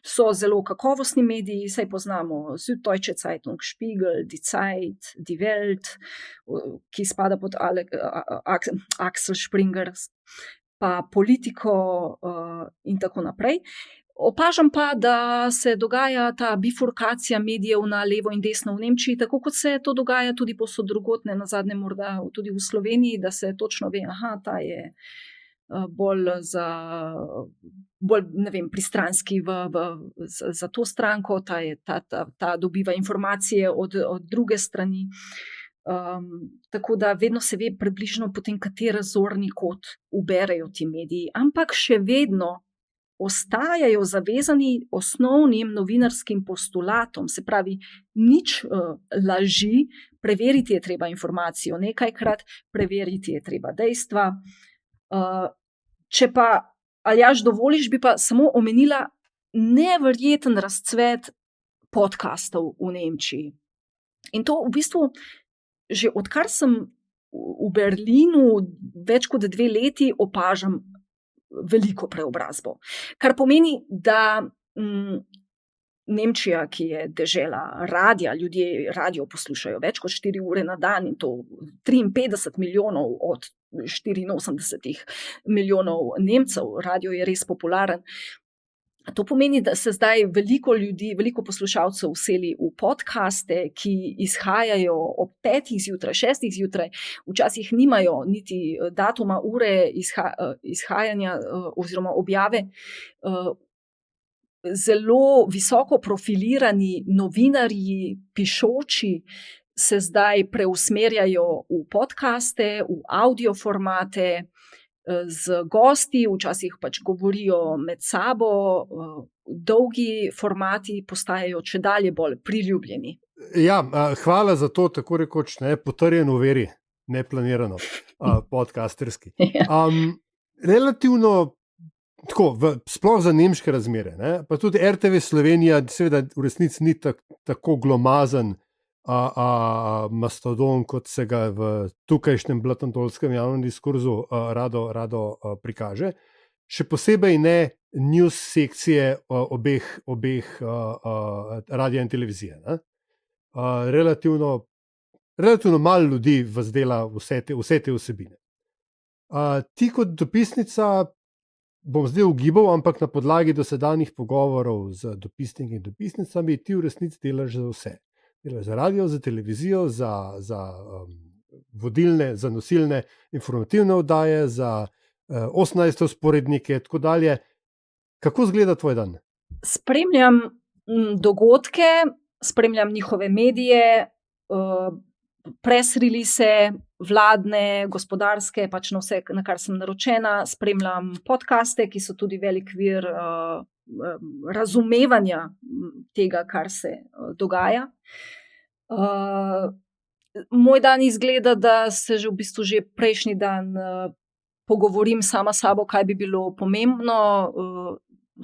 so zelo kakovostni mediji, saj poznamo Süddeutsche Zeitung, Spiegel, Die Zeit, Die Welt, ki spada pod Axel Springer, pa Politiko in tako naprej. Opažam pa, da se dogaja ta bifurkacija medijev na levo in desno v Nemčiji, tako kot se to dogaja tudi povsod drugod, ne nazadnje morda tudi v Sloveniji, da se točno ve, ta je bolj ne vem, pristranski za to stranko, ta dobiva informacije od druge strani. Tako da vedno se ve približno potem, kateri zorni kot uberejo ti mediji, ampak še vedno ostajajo zavezani osnovnim novinarskim postulatom, se pravi, nič laži, preveriti je treba informacijo nekajkrat, preveriti je treba dejstva. Če pa, Aljaž, dovoliš, bi pa samo omenila neverjeten razcvet podcastov v Nemčiji. In to v bistvu že odkar sem v Berlinu več kot 2 leti, opažam veliko preobrazbo. Kar pomeni, da Nemčija, ki je dežela radija, ljudje radio poslušajo več kot 4 ure na dan, in to 53 milijonov od 84 milijonov Nemcev, radio je res popularen. To pomeni, da se zdaj veliko ljudi, veliko poslušalcev vseli v podcaste, ki izhajajo ob 5 zjutraj, 6 zjutraj, včasih nimajo niti datuma, ure izhajanja oziroma objave. Zelo visoko profilirani novinarji, pišoči, se zdaj preusmerjajo v podcaste, v audio formate, z gosti, včasih pač govorijo med sabo, dolgi formati postajajo čedalje bolj priljubljeni. Ja, hvala za to, tako rekoč, potrjeno v veri, neplanirano, podcasterski. Relativno, tako, sploh za nemške razmere, pa tudi RTV Slovenija, seveda v resnici ni tako glomazen mastodon, kot se ga v tukajšnjem blatantolskem javnem diskurzu rado prikaže. Še posebej ne news sekcije obeh radija in televizije. Relativno malo ljudi vas dela vse te vsebine. Ti kot dopisnica, bom zdaj ugibal, ampak na podlagi dosedanjih pogovorov z dopisniki in dopisnicami, ti v resnici delaš za vse. delaš za radio, za televizijo, za vodilne, za nosilne informativne oddaje, za 18 vzporednike, tako dalje. Kako izgleda tvoj dan? Spremljam dogodke, spremljam njihove medije, press release, vladne, gospodarske, pač na vse, na kar sem naročena, spremljam podcaste, ki so tudi velik vir razumevanja tega, kar se dogaja. Moj dan izgleda, da se v bistvu že prejšnji dan pogovorim sama s sabo, kaj bi bilo pomembno.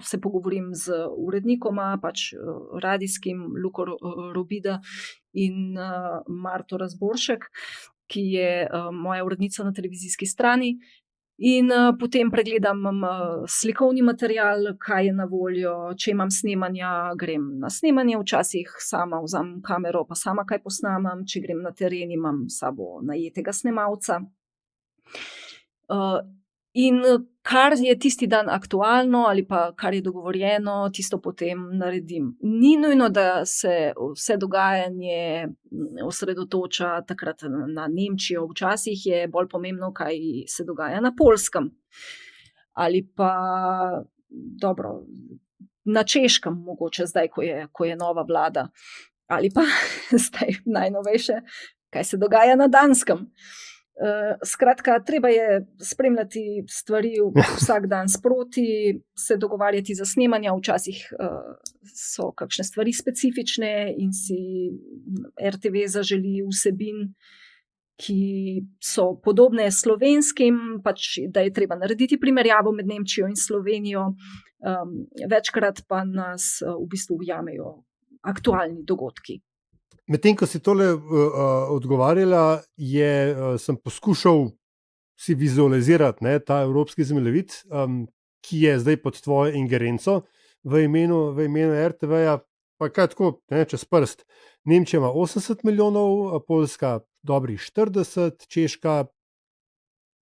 Se pogovorim z urednikoma, pač radijskim, Luko Robida in Marto Razboršek, ki je moja urednica na televizijski strani. In potem pregledam slikovni material, kaj je na voljo, če imam snemanja, grem na snemanje, včasih sama vzamem kamero, pa sama kaj posnamem, če grem na teren, imam s sabo najetega snemalca. In kar je tisti dan aktualno ali pa kar je dogovorjeno, tisto potem naredim. Ni nujno, da se vse dogajanje osredotoča takrat na Nemčijo. Včasih je bolj pomembno, kaj se dogaja na Poljskem. Ali pa, dobro, na Češkem mogoče zdaj, ko je nova vlada. Ali pa zdaj najnovejše, kaj se dogaja na Danskem. Skratka, treba je spremljati stvari vsak dan sproti, se dogovarjati za snemanja, včasih so kakšne stvari specifične in si RTV zaželi vsebin, ki so podobne slovenskim, pač da je treba narediti primerjavo med Nemčijo in Slovenijo, večkrat pa nas v bistvu ujamejo aktualni dogodki. Medtem, ko si tole odgovarjala, sem poskušal si vizualizirati ta evropski zemljevid, ki je zdaj pod tvojo ingerenco v imenu RTV-ja, pa kaj tako, čez prst. Nemčija ima 80 milijonov, Poljska dobrih 40, Češka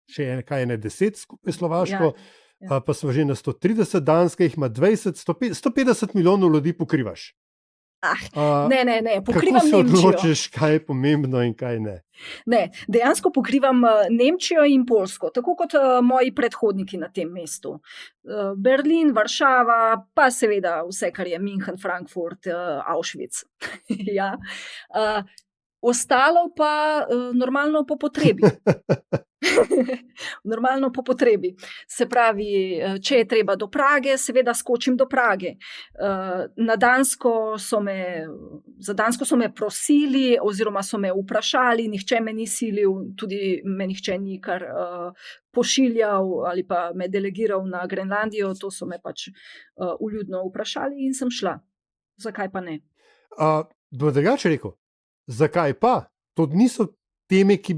še kaj ne 10 skupaj Slovaško, pa smo že na 130, Danska jih ima 20, 150 milijonov ljudi pokrivaš. Ne, pokrivam Nemčijo. Kako se odločiš, kaj je pomembno in kaj ne? Ne, dejansko pokrivam Nemčijo in Poljsko, tako kot moji predhodniki na tem mestu. Berlin, Varšava, pa seveda vse, kar je München, Frankfurt, Auschwitz. Ja. Ostalo pa normalno po potrebi. Normalno po potrebi. Se pravi, če je treba do Prage, seveda skočim do Prage. Za Dansko so me prosili oziroma so me vprašali, nihče me ni silil, tudi me nihče ni kar pošiljal ali pa me delegiral na Grenlandijo, to so me pač vljudno vprašali in sem šla. Zakaj pa ne? Bo drugače rekel, zakaj pa? To niso teme, ki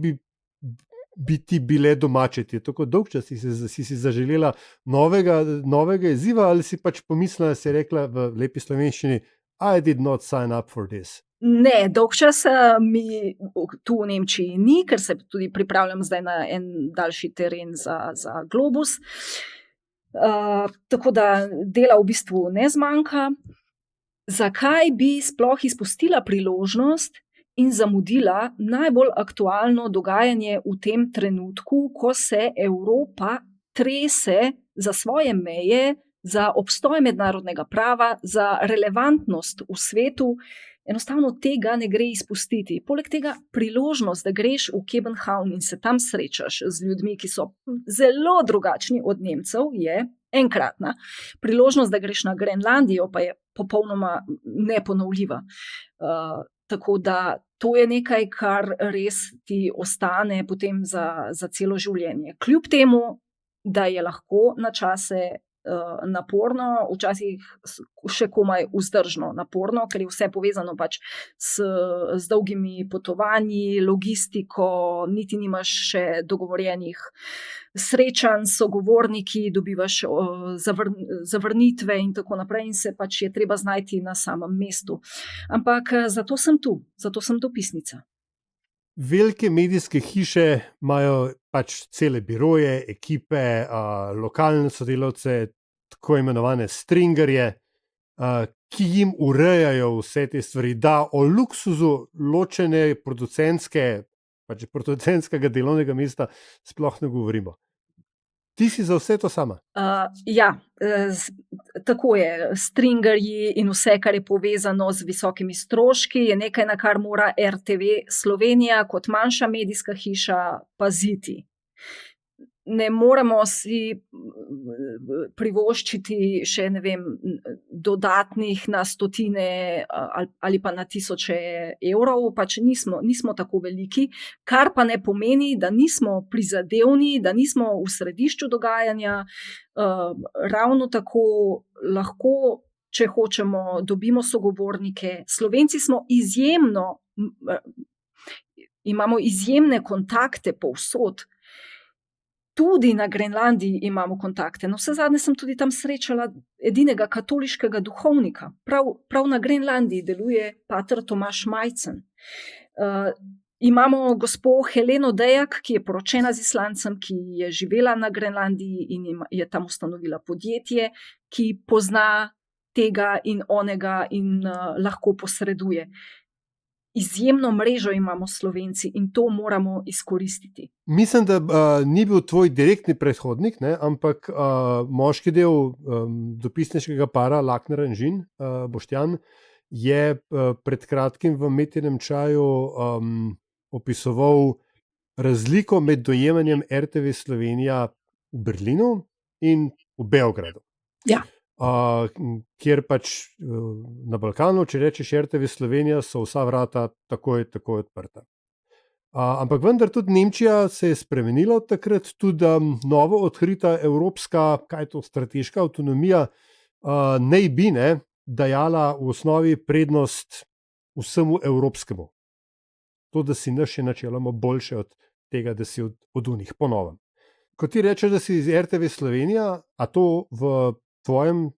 bi ti bile domače, ti je tako dolg čas, si zaželela novega izziva ali si pač pomislila, si rekla v lepi slovenščini, I did not sign up for this. Ne, dolg čas mi tu v Nemčiji ni, ker se tudi pripravljam zdaj na en daljši teren za Globus. Tako da dela v bistvu ne zmanjka. Zakaj bi sploh izpustila priložnost in zamudila najbolj aktualno dogajanje v tem trenutku, ko se Evropa trese za svoje meje, za obstoj mednarodnega prava, za relevantnost v svetu. Enostavno tega ne gre izpustiti. Poleg tega priložnost, da greš v Kopenhagen in se tam srečaš z ljudmi, ki so zelo drugačni od Nemcev, je enkratna. Priložnost, da greš na Grenlandijo, pa je popolnoma neponovljiva. Tako da to je nekaj, kar res ti ostane potem za celo življenje. Kljub temu, da je lahko na čase naporno, včasih še komaj vzdržno naporno, ker je vse povezano pač z dolgimi potovanji, logistiko, niti nimaš še dogovorjenih srečanj s sogovorniki, dobivaš zavrnitve in tako naprej in se pač je treba znajti na samem mestu. Ampak zato sem tu, zato sem dopisnica. Velike medijske hiše imajo pač cele biroje, ekipe, lokalne sodelavce, tako imenovane stringerje, ki jim urejajo vse te stvari, da o luksuzu ločene producentskega delovnega mesta sploh ne govorimo. Ti si za vse to sama? Tako je. Stringerji in vse, kar je povezano z visokimi stroški, je nekaj, na kar mora RTV Slovenija kot manjša medijska hiša paziti. Ne moremo si privoščiti še, dodatnih na stotine ali pa na tisoče evrov, pač nismo tako veliki, kar pa ne pomeni, da nismo prizadevni, da nismo v središču dogajanja. Ravno tako lahko, če hočemo, dobimo sogovornike. Slovenci smo imamo izjemne kontakte povsod. Tudi na Grenlandiji imamo kontakte. Vsezadnje sem tudi tam srečala edinega katoliškega duhovnika. Prav na Grenlandiji deluje pater Tomaž Majcen. Imamo gospo Heleno Dejak, ki je poročena z Islancem, ki je živela na Grenlandiji in je tam ustanovila podjetje, ki pozna tega in onega in lahko posreduje. Izjemno mrežo imamo Slovenci in to moramo izkoristiti. Mislim, da ni bil tvoj direktni predhodnik, ampak moški del dopisniškega para Lakner Anžin, Boštjan, je pred kratkim v Metinem čaju opisoval razliko med dojemanjem RTV Slovenija v Berlinu in v Beogradu. Ja. Kjer pač na Balkanu, če rečeš RTV Slovenija, so vsa vrata takoj odprta. Ampak vendar tudi Nemčija se je spremenila od takrat, tudi novo odkrita evropska, strateška avtonomija naj bi dajala v osnovi prednost vsemu evropskemu. To, da si naš je načeloma boljše od tega, da si od unih ponovem. Ko ti rečeš, da si iz RTV Slovenija, a to v tvojem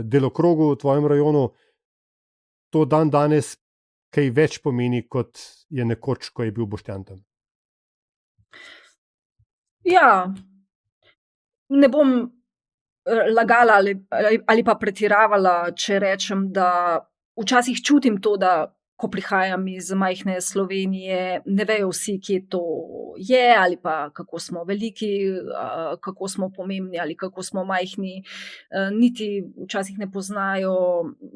delokrogu, v tvojem rajonu, to dan danes kaj več pomeni, kot je nekoč, ko je bil Boštjan tam? Ja, ne bom lagala ali pa pretiravala, če rečem, da včasih čutim to, da ko prihajam iz majhne Slovenije, ne vejo vsi, kje to je, ali pa kako smo veliki, kako smo pomembni ali kako smo majhni. Niti včasih ne poznajo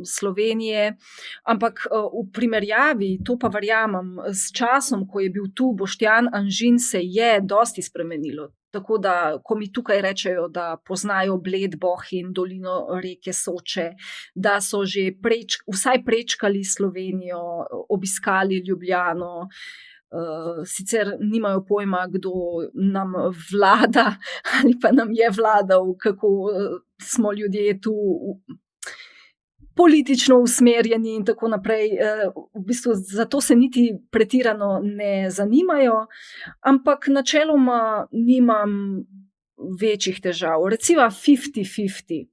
Slovenije, ampak v primerjavi, to pa verjamem, s časom, ko je bil tu Boštjan Anžin, se je dosti spremenilo. Tako da, ko mi tukaj rečejo, da poznajo Bled, Bohinj, dolino reke Soče, da so že vsaj prečkali Slovenijo, obiskali Ljubljano, sicer nimajo pojma, kdo nam vlada ali pa nam je vladal, kako smo ljudje tu politično usmerjeni in tako naprej. V bistvu zato se niti pretirano ne zanimajo, ampak načeloma nimam večjih težav. Recimo 50-50.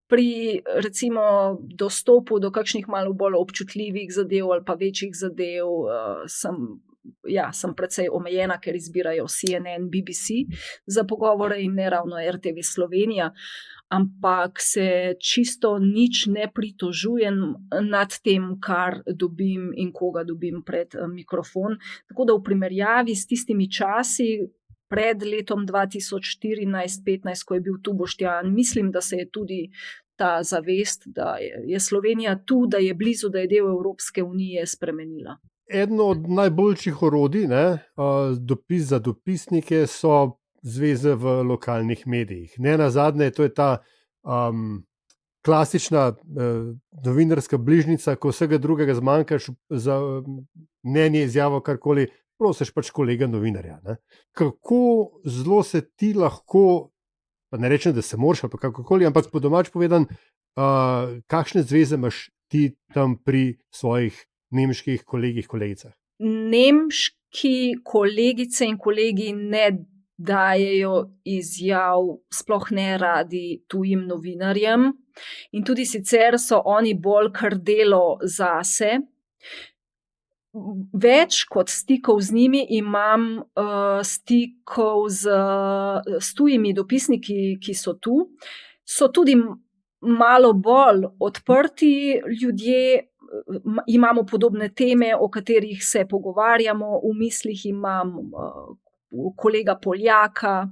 Pri recimo dostopu do kakšnih malo bolj občutljivih zadev ali pa večjih zadev sem precej omejena, ker izbirajo CNN, BBC za pogovore in ne ravno RTV Slovenija. Ampak se čisto nič ne pritožujem nad tem, kar dobim in koga dobim pred mikrofon. Tako da v primerjavi s tistimi časi pred letom 2014-2015, ko je bil tu Boštjan, mislim, da se je tudi ta zavest, da je Slovenija tu, da je blizu, da je del Evropske unije, spremenila. Eno od najboljših orodij za dopisnike so zveze v lokalnih medijih. Ne nazadnje, to je ta klasična novinarska bližnjica, ko vsega drugega zmanjkaš za mnenje, izjavo, karkoli, prosiš pač kolega novinarja. Kako zelo se ti lahko, pa ne rečem, da se moraš, pa kakorkoli, ampak po domač povedan, kakšne zveze imaš ti tam pri svojih nemških kolegih, kolegicah? Nemški kolegice in kolegi ne dajejo izjav, sploh ne radi tujim novinarjem. In tudi sicer so oni bolj kar delo zase. Več kot stikov z njimi imam stikov s tujimi dopisniki, ki so tu. So tudi malo bolj odprti ljudje, imamo podobne teme, o katerih se pogovarjamo. V mislih imam kolega Poljaka,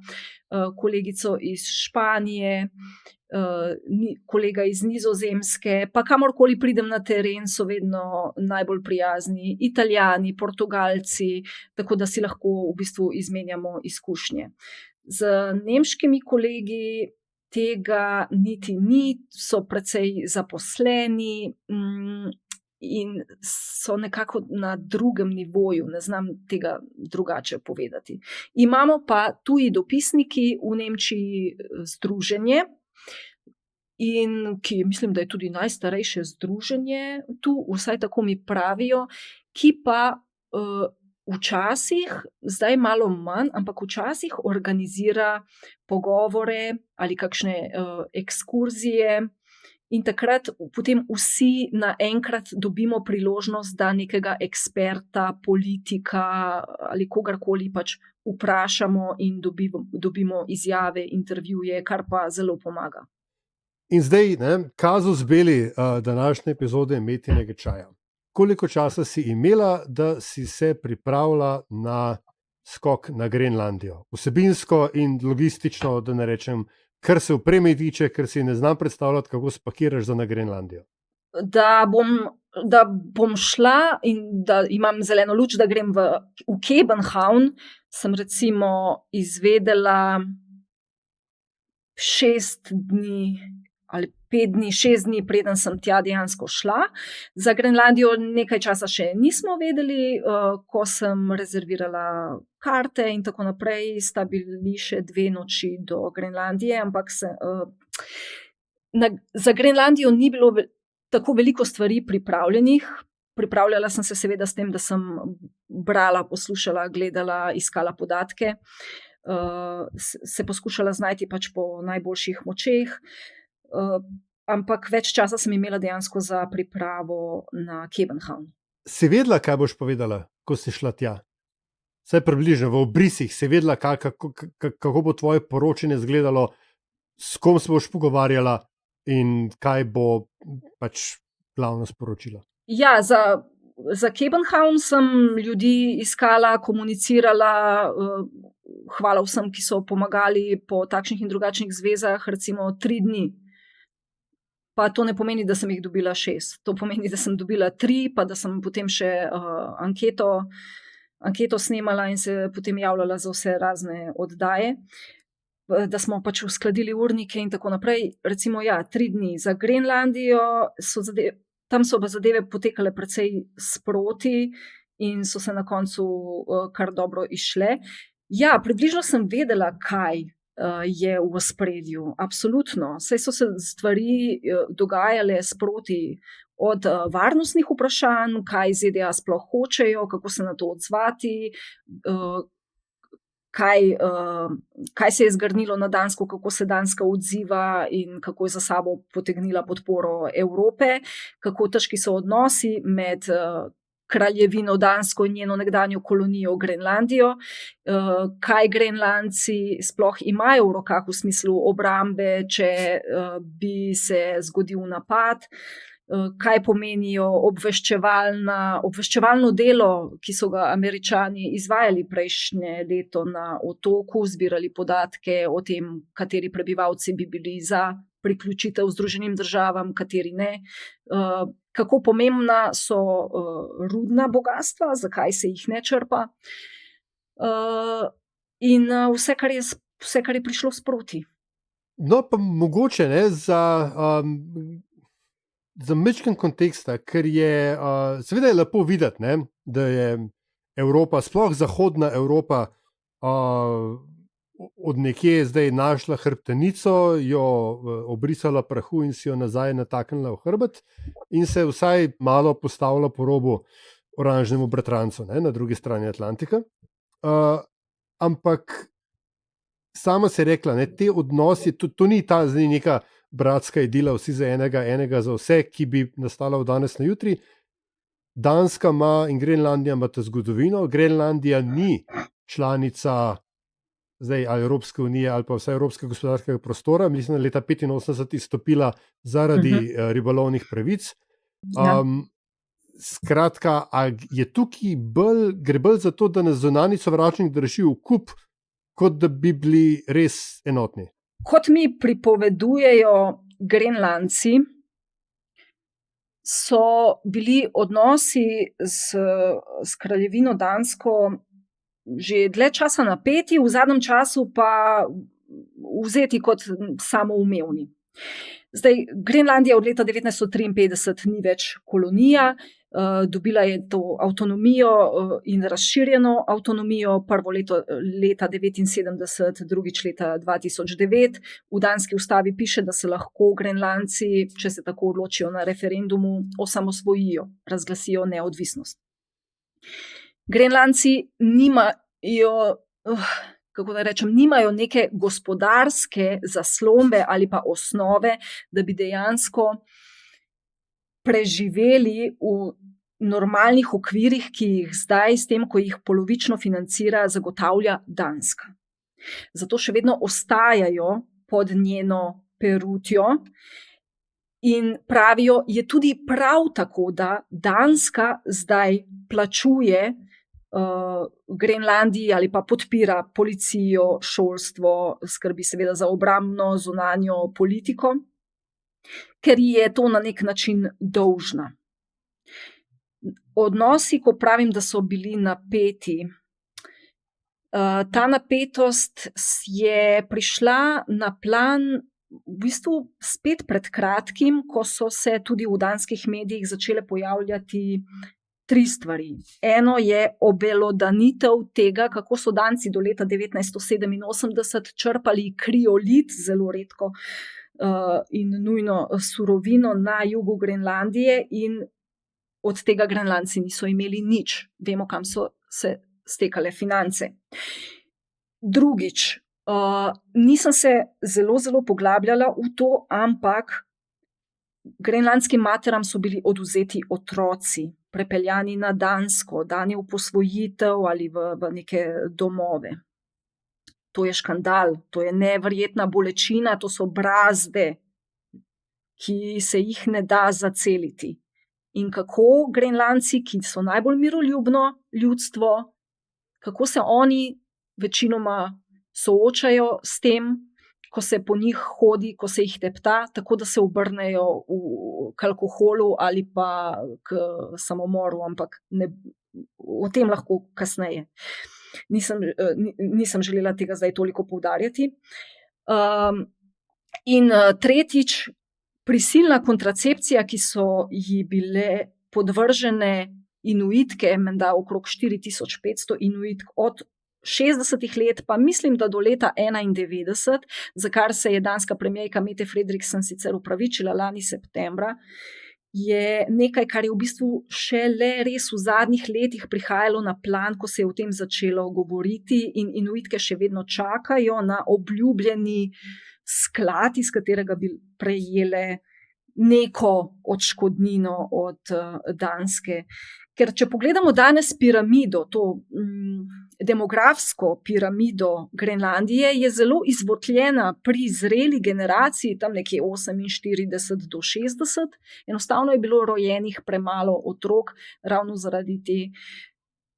kolegico iz Španije, kolega iz Nizozemske, pa kamorkoli pridem na teren, so vedno najbolj prijazni Italijani, Portugalci, tako da si lahko v bistvu izmenjamo izkušnje. Z nemškimi kolegi tega niti ni, so precej zaposleni in so nekako na drugem nivoju, ne znam tega drugače povedati. Imamo pa tuji dopisniki v Nemčiji združenje, in ki mislim, da je tudi najstarejše združenje tu, vsaj tako mi pravijo, ki pa včasih, zdaj malo manj, ampak včasih organizira pogovore ali kakšne ekskurzije. In takrat potem vsi naenkrat dobimo priložnost, da nekega eksperta, politika ali kogarkoli pač vprašamo in dobimo izjave, intervjuje, kar pa zelo pomaga. In zdaj, kazus belli današnje epizode Metinega čaja. Koliko časa si imela, da si se pripravila na skok na Grenlandijo? Vsebinsko in logistično, da ne rečem, kar se opreme tiče, ker si ne znam predstavljati, kako spakiraš za na Grenlandijo. Da bom šla in da imam zeleno luč, da grem v Kebenhavn, sem recimo izvedela 6 dni ali 5 dni, 6 dni, preden sem tja dejansko šla. Za Grenlandijo nekaj časa še nismo vedeli, ko sem rezervirala karte in tako naprej, sta bili še 2 noči do Grenlandije, ampak za Grenlandijo ni bilo tako veliko stvari pripravljenih. Pripravljala sem se seveda s tem, da sem brala, poslušala, gledala, iskala podatke, se poskušala znajti pač po najboljših močeh. Ampak več časa sem imela dejansko za pripravo na Kebenhavn. Si vedela, kaj boš povedala, ko si šla tja? Vsaj približno, v obrisih si vedela, kako bo tvoje poročanje izgledalo, s kom se boš pogovarjala in kaj bo pač glavno sporočilo? Ja, za Kebenhavn sem ljudi iskala, komunicirala, hvala vsem, ki so pomagali po takšnih in drugačnih zvezah, recimo 3 dni. Pa to ne pomeni, da sem jih dobila 6. To pomeni, da sem dobila 3, pa da sem potem še anketo snemala in se potem javljala za vse razne oddaje, da smo pač uskladili urnike in tako naprej. Recimo, 3 dni. Za Grenlandijo tam so zadeve potekale precej sproti in so se na koncu kar dobro izšle. Ja, približno sem vedela, kaj je v ospredju, absolutno. Saj so se stvari dogajale sproti, od varnostnih vprašanj, kaj ZDA sploh hočejo, kako se na to odzvati, kaj se je zgrnilo na Dansko, kako se Danska odziva in kako je za sabo potegnila podporo Evrope, kako težki so odnosi med kraljevino Dansko in njeno nekdanjo kolonijo Grenlandijo, kaj Grenlandci sploh imajo v rokah v smislu obrambe, če bi se zgodil napad, kaj pomenijo obveščevalno delo, ki so ga Američani izvajali prejšnje leto na otoku, zbirali podatke o tem, kateri prebivalci bi bili za priključitev Združenim državam, kateri ne. Kako pomembna so rudna bogastva, zakaj se jih ne črpa, in vse, kar je prišlo sproti. No, pa mogoče za majčken konteksta, ker je seveda je lepo videti, da je Evropa, sploh zahodna Evropa, od nekje zdaj našla hrbtenico, jo obrisala prahu in si jo nazaj nataknila v hrbet in se vsaj malo postavila po robu oranžnemu bratrancu, na drugi strani Atlantika. Ampak sama si rekla, te odnosi, to ni ta zdaj neka bratska idila, vsi za enega za vse, ki bi nastala od danes na jutri. Danska ima in Grenlandija imata zgodovino. Grenlandija ni članica zdaj ali Evropske unije ali pa vsaj Evropskega gospodarskega prostora, mislim, da leta 1985 izstopila zaradi ribolovnih pravic. Ja. Skratka, je tukaj gre bolj za to, da nas zunanji sovražnik drži v kup, kot da bi bili res enotni. Kot mi pripovedujejo Grenlandci, so bili odnosi s kraljevino Dansko že dlje časa napeti, v zadnjem času pa vzeti kot samoumevni. Zdaj, Grenlandija od leta 1953 ni več kolonija, dobila je to avtonomijo in razširjeno avtonomijo, prvo leto leta 1979, drugič leta 2009. V danski ustavi piše, da se lahko Grenlandci, če se tako odločijo na referendumu, osamosvojijo, razglasijo neodvisnost. Grenlandci nimajo neke gospodarske zaslombe ali pa osnove, da bi dejansko preživeli v normalnih okvirih, ki jih zdaj, s tem, ko jih polovično financira, zagotavlja Danska. Zato še vedno ostajajo pod njeno perutjo in pravijo, je tudi prav tako, da Danska zdaj plačuje Grenlandiji ali pa podpira policijo, šolstvo, skrbi seveda za obrambno, zunanjo politiko, ker ji je to na nek način dolžna. Odnosi, ko pravim, da so bili napeti, ta napetost je prišla na plan v bistvu spet pred kratkim, ko so se tudi v danskih medijih začele pojavljati 3 stvari. Eno je obelodanitev tega, kako so Danci do leta 1987 črpali kriolit, zelo redko in nujno surovino na jugu Grenlandije, in od tega Grenlandci niso imeli nič. Vemo, kam so se stekale finance. Drugič, nisem se zelo poglabljala v to, ampak grenlandskim materam so bili odvzeti otroci, prepeljani na Dansko, dani v posvojitev ali v neke domove. To je škandal, to je neverjetna bolečina, to so brazde, ki se jih ne da zaceliti. In kako Grenlandci, ki so najbolj miroljubno ljudstvo, kako se oni večinoma soočajo s tem, ko se po njih hodi, ko se jih tepta, tako da se obrnejo k alkoholu ali pa k samomoru, ampak o tem lahko kasneje. Nisem želela tega zdaj toliko poudarjati. In tretjič, prisilna kontracepcija, ki so ji bile podvržene Inuitke, menda okrog 4500 Inuitk od 60 let, pa mislim, da do leta 91, za kar se je danska premierka Mette Frederiksen sicer opravičila lani septembra, je nekaj, kar je v bistvu šele res v zadnjih letih prihajalo na plan, ko se je o tem začelo govoriti, in Inuitke še vedno čakajo na obljubljeni sklad, iz katerega bi prejele neko odškodnino od Danske. Ker če pogledamo danes piramido, to demografsko piramido Grenlandije, je zelo izvotljena pri zreli generaciji, tam nekje 48 do 60. Enostavno je bilo rojenih premalo otrok, ravno zaradi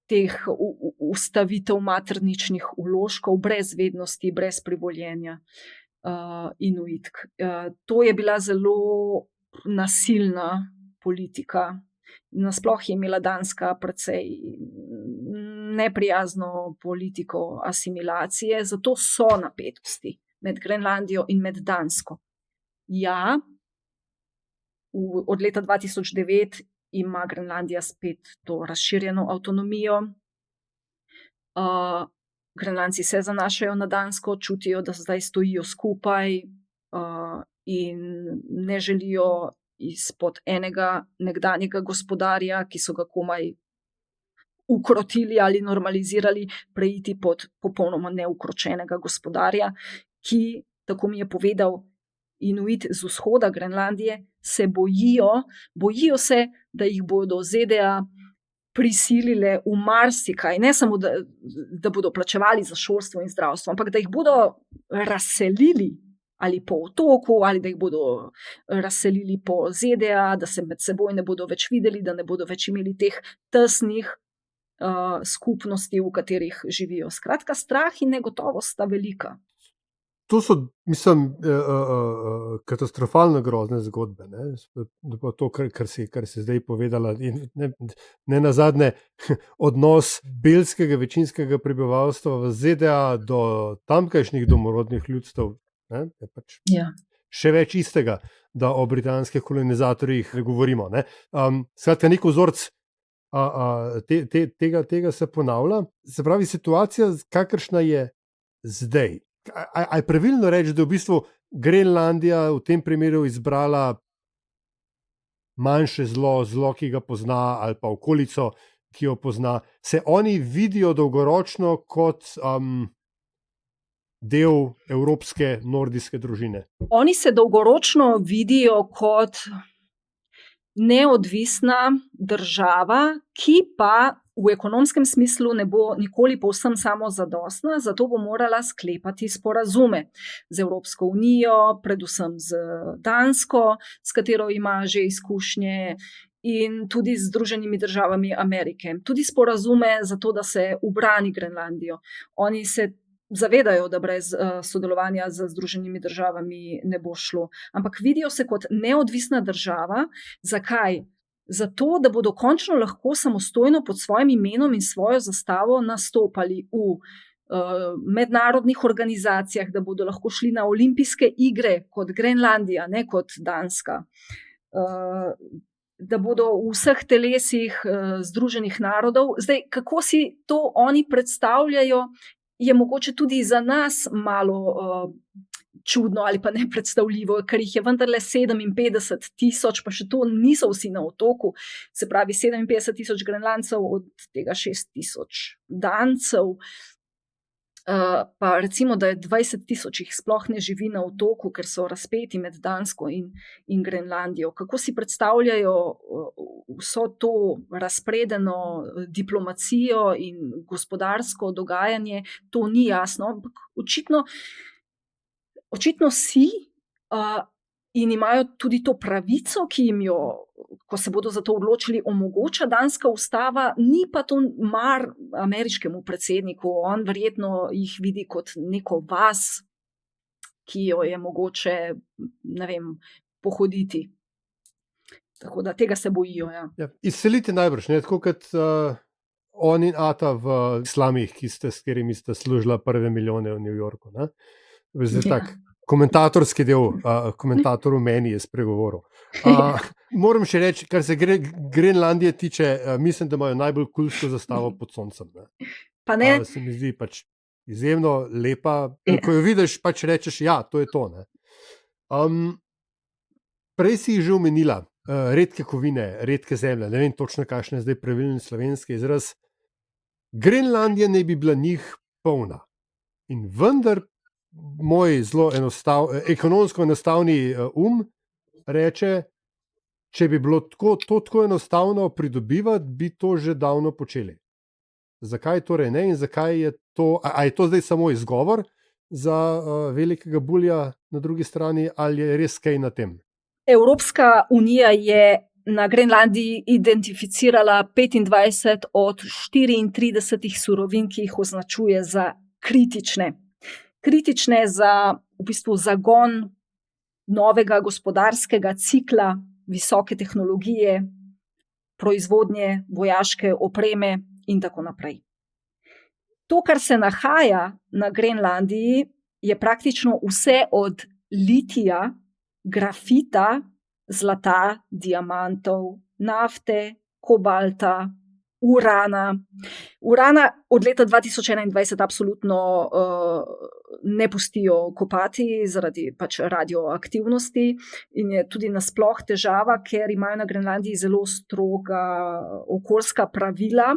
teh ustavitev materničnih vložkov, brez vednosti, brez privoljenja Inuitk. To je bila zelo nasilna politika. Nasploh je imela Danska precej neprijazno politiko asimilacije, zato so napetosti med Grenlandijo in med Dansko. Ja, od leta 2009 ima Grenlandija spet to razširjeno avtonomijo. Grenlandci se zanašajo na Dansko, čutijo, da zdaj stojijo skupaj in ne želijo izpod enega nekdanjega gospodarja, ki so ga komaj ukrotili ali normalizirali, preiti pod popolnoma neukročenega gospodarja, ki, tako mi je povedal Inuit z vzhoda Grenlandije, se bojijo se, da jih bodo ZDA prisilile v marsikaj, ne samo, da bodo plačevali za šolstvo in zdravstvo, ampak da jih bodo razselili ali po otoku, ali da jih bodo razselili po ZDA, da se med seboj ne bodo več videli, da ne bodo več imeli teh tesnih skupnosti, v katerih živijo. Skratka, strah in negotovost sta velika. To so, mislim, katastrofalno grozne zgodbe. To, kar si zdaj povedala, in ne nazadnje odnos belskega večinskega prebivalstva v ZDA do tamkajšnjih domorodnih ljudstev. Je pač še več istega, da o britanskih kolonizatorjih ne govorimo. Skratka, nek vzorec tega se ponavlja. Se pravi, situacija, kakršna je zdaj. A je pravilno reči, da je v bistvu Grenlandija v tem primeru izbrala manjše zlo, ki ga pozna, ali pa okolico, ki jo pozna? Se oni vidijo dolgoročno kot del evropske nordijske družine? Oni se dolgoročno vidijo kot neodvisna država, ki pa v ekonomskem smislu ne bo nikoli povsem samozadostna, zato bo morala sklepati sporazume z Evropsko unijo, predvsem z Dansko, s katero ima že izkušnje, in tudi z Združenimi državami Amerike. Tudi sporazume za to, da se ubrani Grenlandijo. Oni se zavedajo, da brez sodelovanja z Združenimi državami ne bo šlo. Ampak vidijo se kot neodvisna država. Zakaj? Zato, da bodo končno lahko samostojno pod svojim imenom in svojo zastavo nastopali v mednarodnih organizacijah, da bodo lahko šli na olimpijske igre kot Grenlandija, ne kot Danska. Da bodo v vseh telesih Združenih narodov. Zdaj, kako si to oni predstavljajo, je mogoče tudi za nas malo čudno ali pa nepredstavljivo, ker jih je vendarle 57,000, pa še to niso vsi na otoku, se pravi 57,000 Grenlandcev, od tega 6,000 Dancev, pa recimo, da je 20,000 jih sploh ne živi na otoku, ker so razpeti med Dansko in Grenlandijo. Kako si predstavljajo vso to razpredeno diplomacijo in gospodarsko dogajanje, to ni jasno, ampak očitno si in imajo tudi to pravico, ki jim jo, ko se bodo za to odločili, omogoča danska ustava, ni pa to mar ameriškemu predsedniku. On verjetno jih vidi kot neko vas, ki jo je mogoče, ne vem, pohoditi. Tako da tega se bojijo. Ja, izseliti najbrž, ne? Tako kot on in Ata v Islamih, s katerimi sta služila prve milijone v New Yorku. Zdaj tak komentatorski del, komentator v meni je spregovoril. Moram še reči, kar se Grenlandije tiče, mislim, da imajo najbolj kulsko zastavo pod soncem. Pa ne? Se mi zdi pač izjemno lepa. Ko jo vidiš, pač rečeš, ja, to je to. Prej si jih že omenila, redke kovine, redke zemlje, ne vem točno, kakšen je zdaj pravilni slovenski izraz. Grenlandija ne bi bila njih polna. In vendar moj zelo ekonomsko enostavni reče, če bi bilo tako enostavno pridobivati, bi to že davno počeli. Zakaj torej ne in zakaj je to, a je to zdaj samo izgovor za velikega bulja na drugi strani, ali je res kaj na tem? Evropska unija je na Grenlandiji identificirala 25 od 34 surovin, ki jih označuje za kritične. Kritične za v bistvu zagon novega gospodarskega cikla, visoke tehnologije, proizvodnje vojaške opreme in tako naprej. To, kar se nahaja na Grenlandiji, je praktično vse od litija, grafita, zlata, diamantov, nafte, kobalta, urana. Urana od leta 2021 absolutno ne pustijo kopati zaradi pač radioaktivnosti in je tudi nasploh težava, ker imajo na Grenlandiji zelo stroga okoljska pravila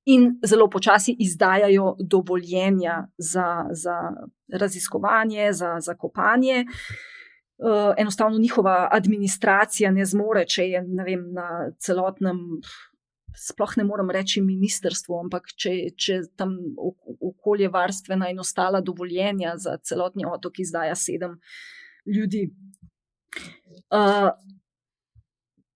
in zelo počasi izdajajo dovoljenja za raziskovanje, za kopanje. Enostavno njihova administracija ne zmore, če je, ne vem, na celotnem sploh ne morem reči ministrstvo, ampak če tam okoljevarstvena in ostala dovoljenja za celotni otok izdaja 7 ljudi.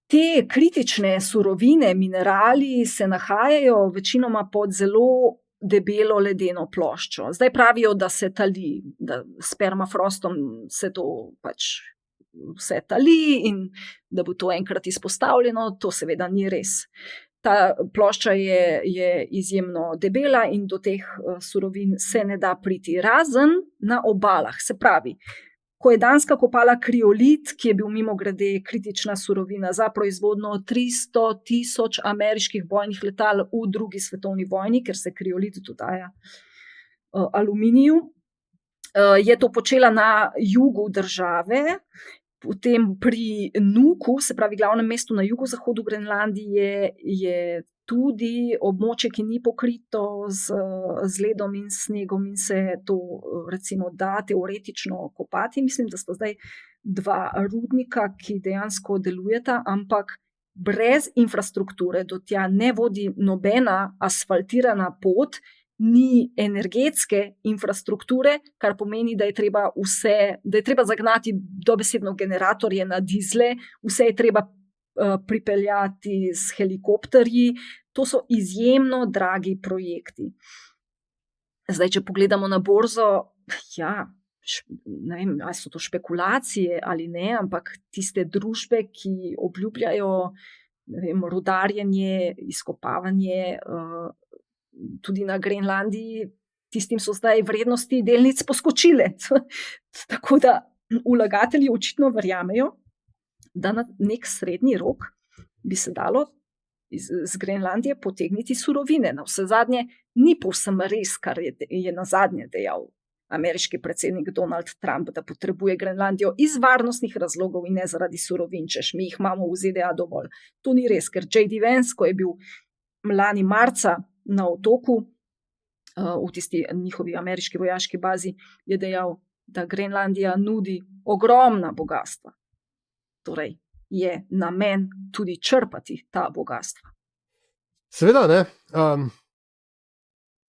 Te kritične surovine, minerali se nahajajo večinoma pod zelo debelo ledeno ploščo. Zdaj pravijo, da se tali, da s permafrostom se to pač vse tali in da bo to enkrat izpostavljeno. To seveda ni res. Ta plošča je izjemno debela in do teh surovin se ne da priti, razen na obalah. Se pravi, ko je Danska kopala kriolit, ki je bil mimogrede kritična surovina za proizvodnjo 300.000 ameriških bojnih letal v drugi svetovni vojni, ker se kriolit dodaja aluminiju, je to počela na jugu države. Potem pri Nuku, se pravi glavnem mestu na jugozahodu Grenlandije, je tudi območje, ki ni pokrito z ledom in snegom in se to recimo da teoretično kopati. Mislim, da sta zdaj 2 rudnika, ki dejansko delujeta, ampak brez infrastrukture do tja ne vodi nobena asfaltirana pot, ni energetske infrastrukture, kar pomeni, da je treba zagnati dobesedno generatorje na dizle, vse je treba pripeljati s helikopterji. To so izjemno dragi projekti. Zdaj, če pogledamo na borzo, ne vem, ali so to špekulacije ali ne, ampak tiste družbe, ki obljubljajo, ne vem, rudarjenje, izkopavanje, tudi na Grenlandiji, tistim so zdaj vrednosti delnic poskočile. Tako da vlagatelji očitno verjamejo, da na nek srednji rok bi se dalo z Grenlandije potegniti surovine. Na vse zadnje ni povsem res, kar je na zadnje dejal ameriški predsednik Donald Trump, da potrebuje Grenlandijo iz varnostnih razlogov in ne zaradi surovin, češ mi jih imamo v ZDA dovolj. To ni res, ker J.D. Vance, ko je bil lani marca na otoku, v tisti njihovi ameriški vojaški bazi, je dejal, da Grenlandija nudi ogromna bogastva. Torej je namen tudi črpati ta bogastva. Seveda, ne.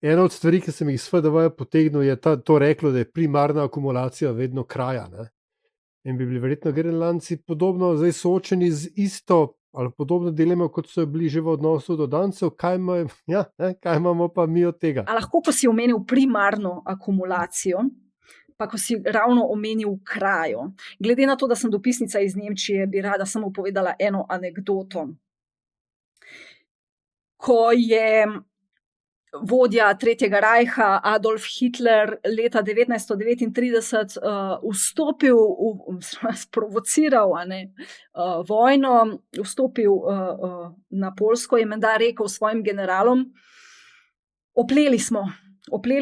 Ena od stvari, ki sem jih s FDV potegnil, je to reklo, da je primarna akumulacija vedno kraja. Ne? In bi bili verjetno Grenlandci podobno zdaj soočeni z isto ali podobno dilemo, kot so bili že v odnosu do Dancev, kaj imamo pa mi od tega? A lahko, ko si omenil primarno akumulacijo, pa ko si ravno omenil krajo. Glede na to, da sem dopisnica iz Nemčije, bi rada samo povedala eno anekdoto. Ko je vodja Tretjega rajha Adolf Hitler leta 1939 sprovociral vojno, vstopil na Poljsko, je menda rekel svojim generalom: Opleli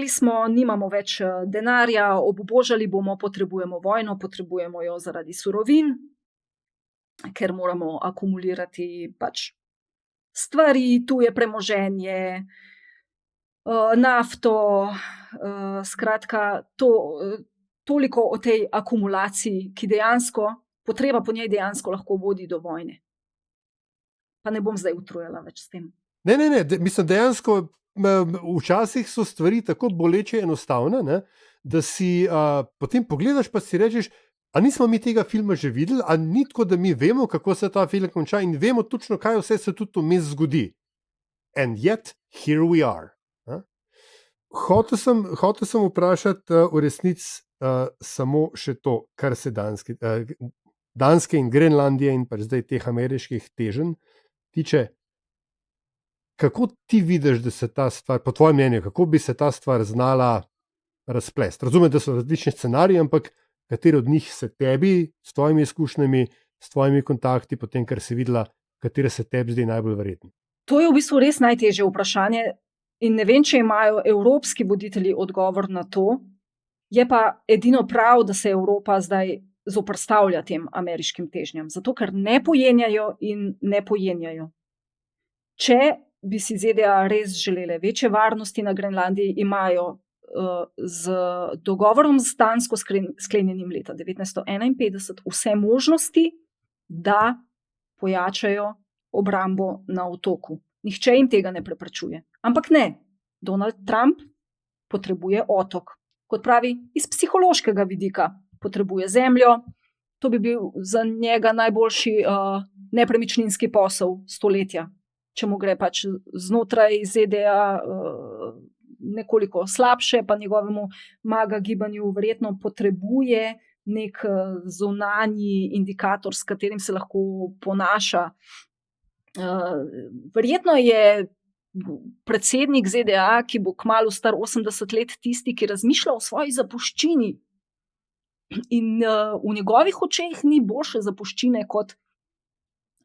smo, nimamo več denarja, obubožali bomo, potrebujemo vojno, potrebujemo jo zaradi surovin, ker moramo akumulirati pač stvari, tuje premoženje, nafto, skratka, toliko o tej akumulaciji, ki dejansko, potreba po njej dejansko lahko vodi do vojne. Pa ne bom zdaj utrujala več s tem. Ne, mislim, dejansko včasih so stvari tako boleče enostavne, ne, da si potem pogledaš pa si rečeš, a nismo mi tega filma že videli, a ni tako, da mi vemo, kako se ta film konča in vemo točno, kaj vse se tudi vmes zgodi. And yet, here we are. Hotel sem vprašati v resnici samo še to, kar se Danske in Grenlandije in pa zdaj teh ameriških teženj tiče. Kako ti vidiš, da se ta stvar, po tvojem mnenju, kako bi se ta stvar znala razplesti? Razumem, da so različni scenariji, ampak kateri od njih se tebi, s tvojimi izkušnjami, s tvojimi kontakti, potem, kar si videla, kateri se tebi zdi najbolj verjetni? To je v bistvu res najtežje vprašanje in ne vem, če imajo evropski voditelji odgovor na to. Je pa edino prav, da se Evropa zdaj zoperstavlja tem ameriškim težnjam, zato ker ne pojenjajo in ne pojenjajo. Če bi si ZDA res želele večje varnosti na Grenlandiji, imajo z dogovorom z Dansko sklenjenim leta 1951 vse možnosti, da pojačajo obrambo na otoku. Nihče jim tega ne preprečuje. Ampak ne, Donald Trump potrebuje otok. Kot pravi, iz psihološkega vidika potrebuje zemljo. To bi bil za njega najboljši nepremičninski posel stoletja. Če mu gre pač znotraj ZDA nekoliko slabše, pa njegovemu maga gibanju verjetno potrebuje nek zunanji indikator, s katerim se lahko ponaša. Verjetno je predsednik ZDA, ki bo kmalu star 80 let, tisti, ki razmišlja o svoji zapuščini. In v njegovih očeh ni boljše zapuščine, kot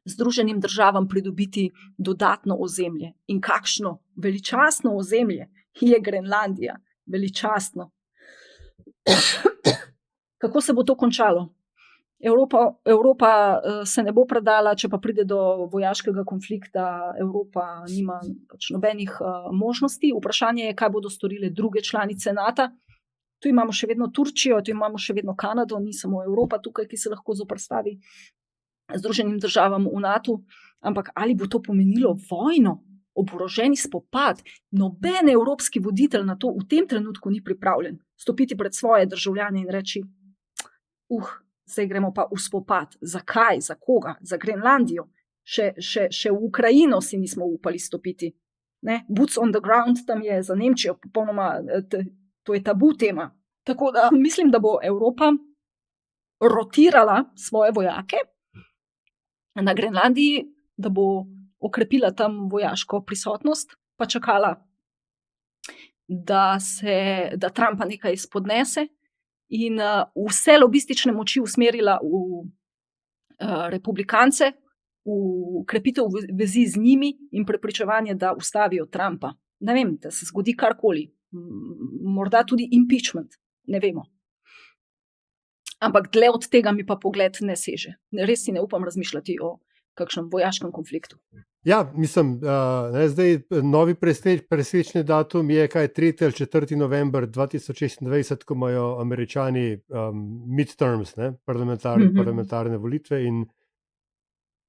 Združenim državam pridobiti dodatno ozemlje. In kakšno veličastno ozemlje je Grenlandija. Veličastno. Kako se bo to končalo? Evropa se ne bo predala, če pa pride do vojaškega konflikta. Evropa nima pač nobenih možnosti. Vprašanje je, kaj bodo storile druge članice NATO. Tu imamo še vedno Turčijo, tu imamo še vedno Kanado, ni samo Evropa tukaj, ki se lahko zoperstavi Združenim državam v NATO. Ampak ali bo to pomenilo vojno, oboroženi spopad? Noben evropski voditelj na to v tem trenutku ni pripravljen stopiti pred svoje državljane in reči: zdaj gremo pa v spopad. Zakaj? Za koga? Za Grenlandijo? Še v Ukrajino si nismo upali stopiti. Ne? Boots on the ground tam je za Nemčijo popolnoma, to je tabu tema. Tako da mislim, da bo Evropa rotirala svoje vojake na Grenlandiji, da bo okrepila tam vojaško prisotnost, pa čakala, da Trumpa nekaj spodnese, in vse lobistične moči usmerila v republikance, v krepitev vezi z njimi in prepričevanje, da ustavijo Trumpa. Ne vem, da se zgodi karkoli. Morda tudi impeachment, ne vemo. Ampak dlje od tega mi pa pogled ne seže. Res si ne upam razmišljati o kakšnem vojaškem konfliktu. Ja, mislim, zdaj novi presečni datum je 3. ali 4. november 2026, ko imajo Američani midterms, parlamentarne volitve, in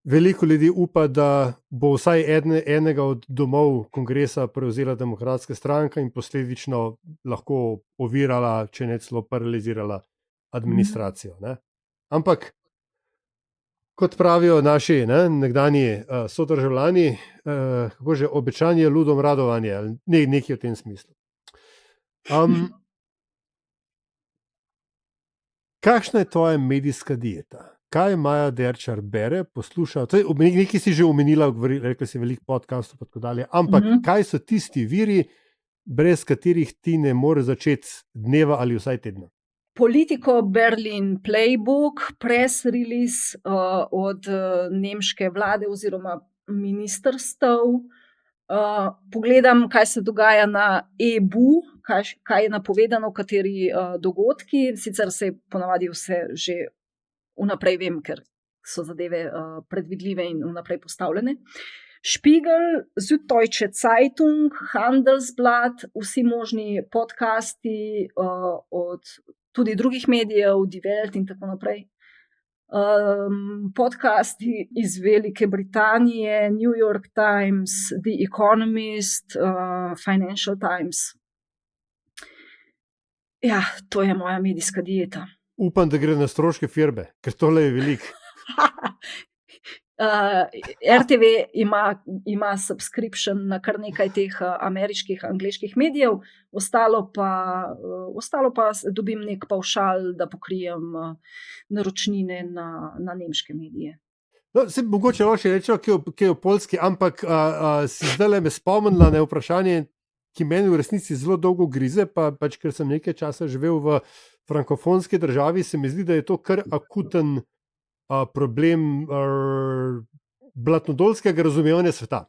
veliko ljudi upa, da bo vsaj enega od domov kongresa prevzela Demokratska stranka in posledično lahko ovirala, če ne celo paralizirala administracijo. Ne? Ampak, kot pravijo naši nekdanji sodržavljani, kako že, obečanje ludom radovanje, nekaj v tem smislu. Kakšna je tvoja medijska dieta? Kaj Maja Derčar bere, posluša? Nekaj si že omenila, rekla si veliko podcastov in tako dalje, ampak kaj so tisti viri, brez katerih ti ne moreš začeti dneva ali vsaj tedna? Politico Berlin Playbook, press release od nemške vlade oziroma ministrstev. Pogledam, kaj se dogaja na EBU, kaj je napovedano, kateri dogodki. Sicer se ponavadi vse že vnaprej vem, ker so zadeve predvidljive in vnaprej postavljene. Spiegel, Süddeutsche Zeitung, Handelsblatt, vsi možni podcasti od tudi drugih medijev, Die Welt in tako naprej. Podcasti iz Velike Britanije, New York Times, The Economist, Financial Times. Ja, to je moja medijska dieta. Upam, da gre na stroške firme, ker tole je veliko. RTV ima subscription na kar nekaj teh ameriških, angleških medijev, ostalo pa dobim nek pavšal, da pokrijem naročnine na nemške medije. No, se mogoče še rečemo, ki je v Poljski, ampak si zdaj me spomnila na vprašanje, ki meni v resnici zelo dolgo grize, pač ker sem nekaj časa živel v frankofonski državi, se mi zdi, da je to kar akuten problem blatnodolskega razumevanja sveta.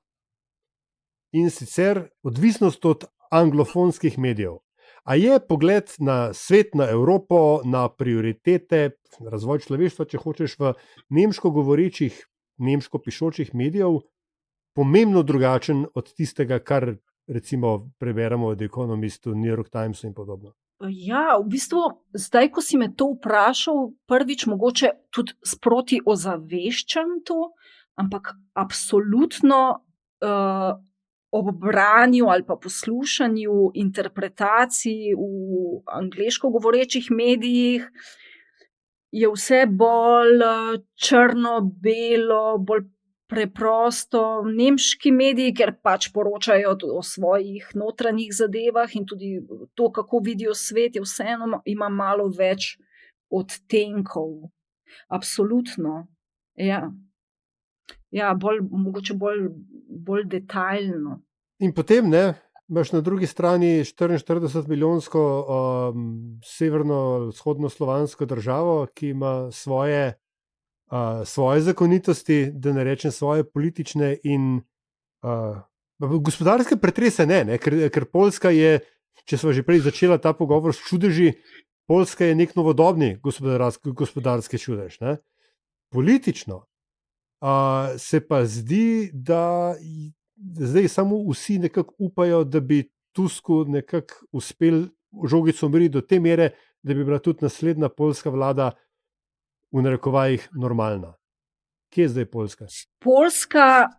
In sicer odvisnost od anglofonskih medijev. A je pogled na svet, na Evropo, na prioritete, razvoj človeštva, če hočeš, v nemško govorečih, nemško pišočih medijev pomembno drugačen od tistega, kar recimo preberemo od Economistu, New York Timesu in podobno? Ja, v bistvu, zdaj, ko si me to vprašal, prvič mogoče tudi sproti ozaveščam to, ampak absolutno ob branju ali pa poslušanju interpretacij v angleško govorečih medijih je vse bolj črno-belo, bolj preprosto. Nemški mediji, ker pač poročajo o svojih notranjih zadevah in tudi to, kako vidijo svet, je vseeno ima malo več odtenkov. Absolutno, ja. Ja, mogoče bolj detajlno. In potem, imaš na drugi strani 44-milijonsko severno-vzhodno slovansko državo, ki ima svoje zakonitosti, da ne rečem svoje politične in gospodarske pretrese ker Poljska je, če smo že prej začela ta pogovor s čudeži, Poljska je nek novodobni gospodarski čudež. Politično se pa zdi, da zdaj samo vsi nekako upajo, da bi Tusku nekako uspel žogico umiriti do te mere, da bi bila tudi naslednja poljska vlada v narekovajih normalna. Kje je zdaj Poljska? Poljska